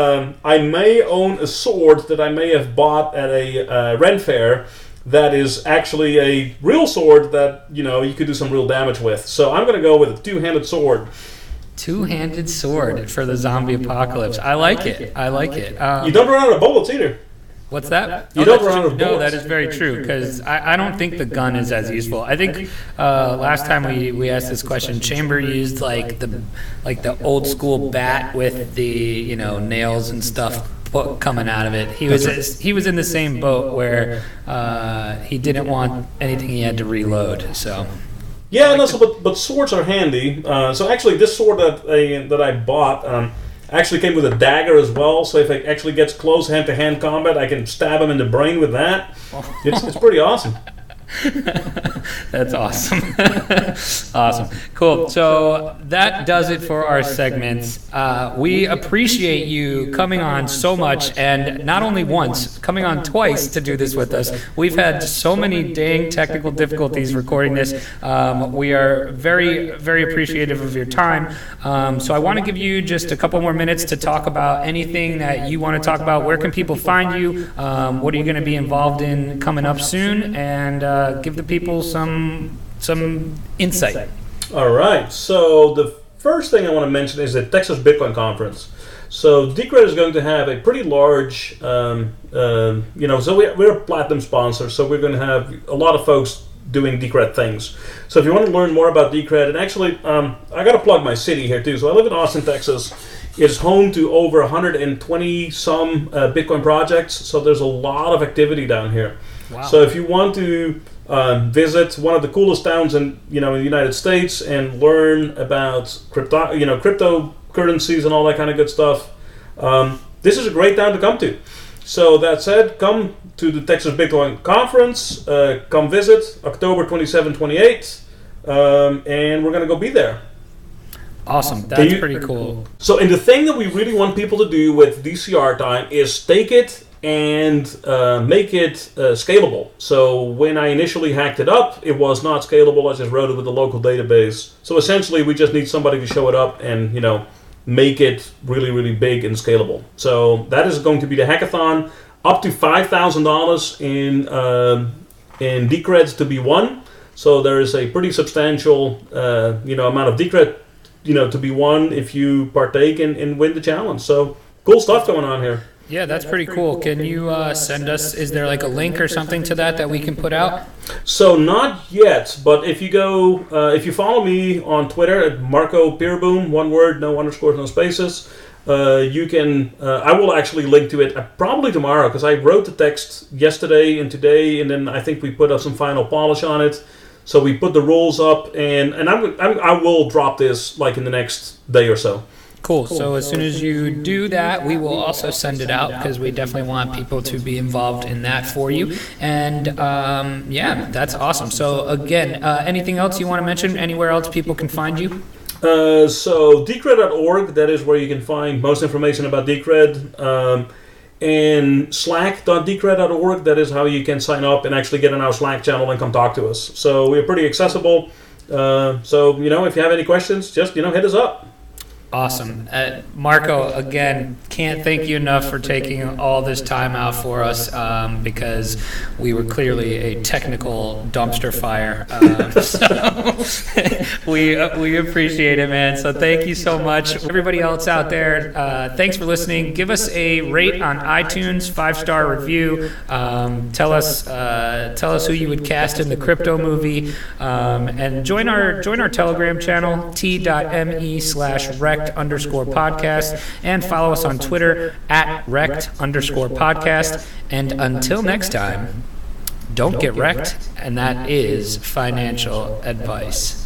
Speaker 2: I may own a sword that I may have bought at a Ren fair that is actually a real sword that you could do some real damage with. So I'm going to go with a 2-handed sword.
Speaker 1: Two-handed sword for the zombie apocalypse. I like it.
Speaker 2: You don't run out of bullets either.
Speaker 1: What's that?
Speaker 2: You don't run out of bullets.
Speaker 1: No, that is very true, because I don't think the gun is as useful. I think last time we asked this question, Chamber used like the old school bat with the nails and stuff coming out of it. He was in the same boat where he didn't want anything he had to reload. So.
Speaker 2: Yeah, but swords are handy. So actually, this sword that I bought. Actually came with a dagger as well, so if it actually gets close hand-to-hand combat, I can stab him in the brain with that. It's pretty awesome.
Speaker 1: That's awesome. Awesome. Cool. So that does it for our segments. We appreciate you coming on so much, and not only once, coming on twice to do this with us. We've had so many dang technical difficulties recording this. We are very, very appreciative of your time. So I want to give you just a couple more minutes to talk about anything that you want to talk about. Where can people find you? What are you going to be involved in coming up soon? And give the people some insight.
Speaker 2: All right. So the first thing I want to mention is the Texas Bitcoin Conference. So Decred is going to have a pretty large, so we're a platinum sponsor, so we're going to have a lot of folks doing Decred things. So if you want to learn more about Decred, and actually, I got to plug my city here too. So I live in Austin, Texas. It's home to over 120 some Bitcoin projects. So there's a lot of activity down here.
Speaker 1: Wow.
Speaker 2: So if you want to visit one of the coolest towns in the United States and learn about cryptocurrencies and all that kind of good stuff, this is a great town to come to. So that said, come to the Texas Bitcoin Conference. Come visit October 27, 28, and we're going to go be there.
Speaker 1: Awesome. That's pretty cool.
Speaker 2: So, and the thing that we really want people to do with DCR time is take it and make it scalable. So when I initially hacked it up, it was not scalable. I just wrote it with a local database. So essentially, we just need somebody to show it up and, make it really, really big and scalable. So that is going to be the hackathon. Up to $5,000 in Decreds to be won. So there is a pretty substantial, amount of Decred, to be won if you partake and win the challenge. So cool stuff going on here.
Speaker 1: Yeah, that's pretty cool. Can you send us, is there like a link or something to that we can put out?
Speaker 2: So not yet, but if you go, if you follow me on Twitter at Marco Peereboom, one word, no underscores, no spaces, you can, I will actually link to it probably tomorrow, because I wrote the text yesterday and today, and then I think we put up some final polish on it. So we put the rules up, and I will drop this like in the next day or so.
Speaker 1: Cool. So as soon as you do that, we will also send it out, because we definitely want people to be involved in that for you. And that's awesome. So again, anything else you want to mention? Anywhere else people can find you?
Speaker 2: So Decred.org, that is where you can find most information about Decred. And slack.decred.org, that is how you can sign up and actually get in our Slack channel and come talk to us. So we're pretty accessible. So, if you have any questions, just, hit us up.
Speaker 1: Awesome. Marco, again, can't thank you enough for taking all this time out for us, because we were clearly a technical dumpster fire. So we appreciate it, man. So thank you so much. Everybody else out there, thanks for listening. Give us a rate on iTunes, 5-star review. Tell us who you would cast in the crypto movie, and join our Telegram channel, t.me/REKT_podcast, and follow us on Twitter at REKT_podcast. And until next time, don't get wrecked, and that is financial advice.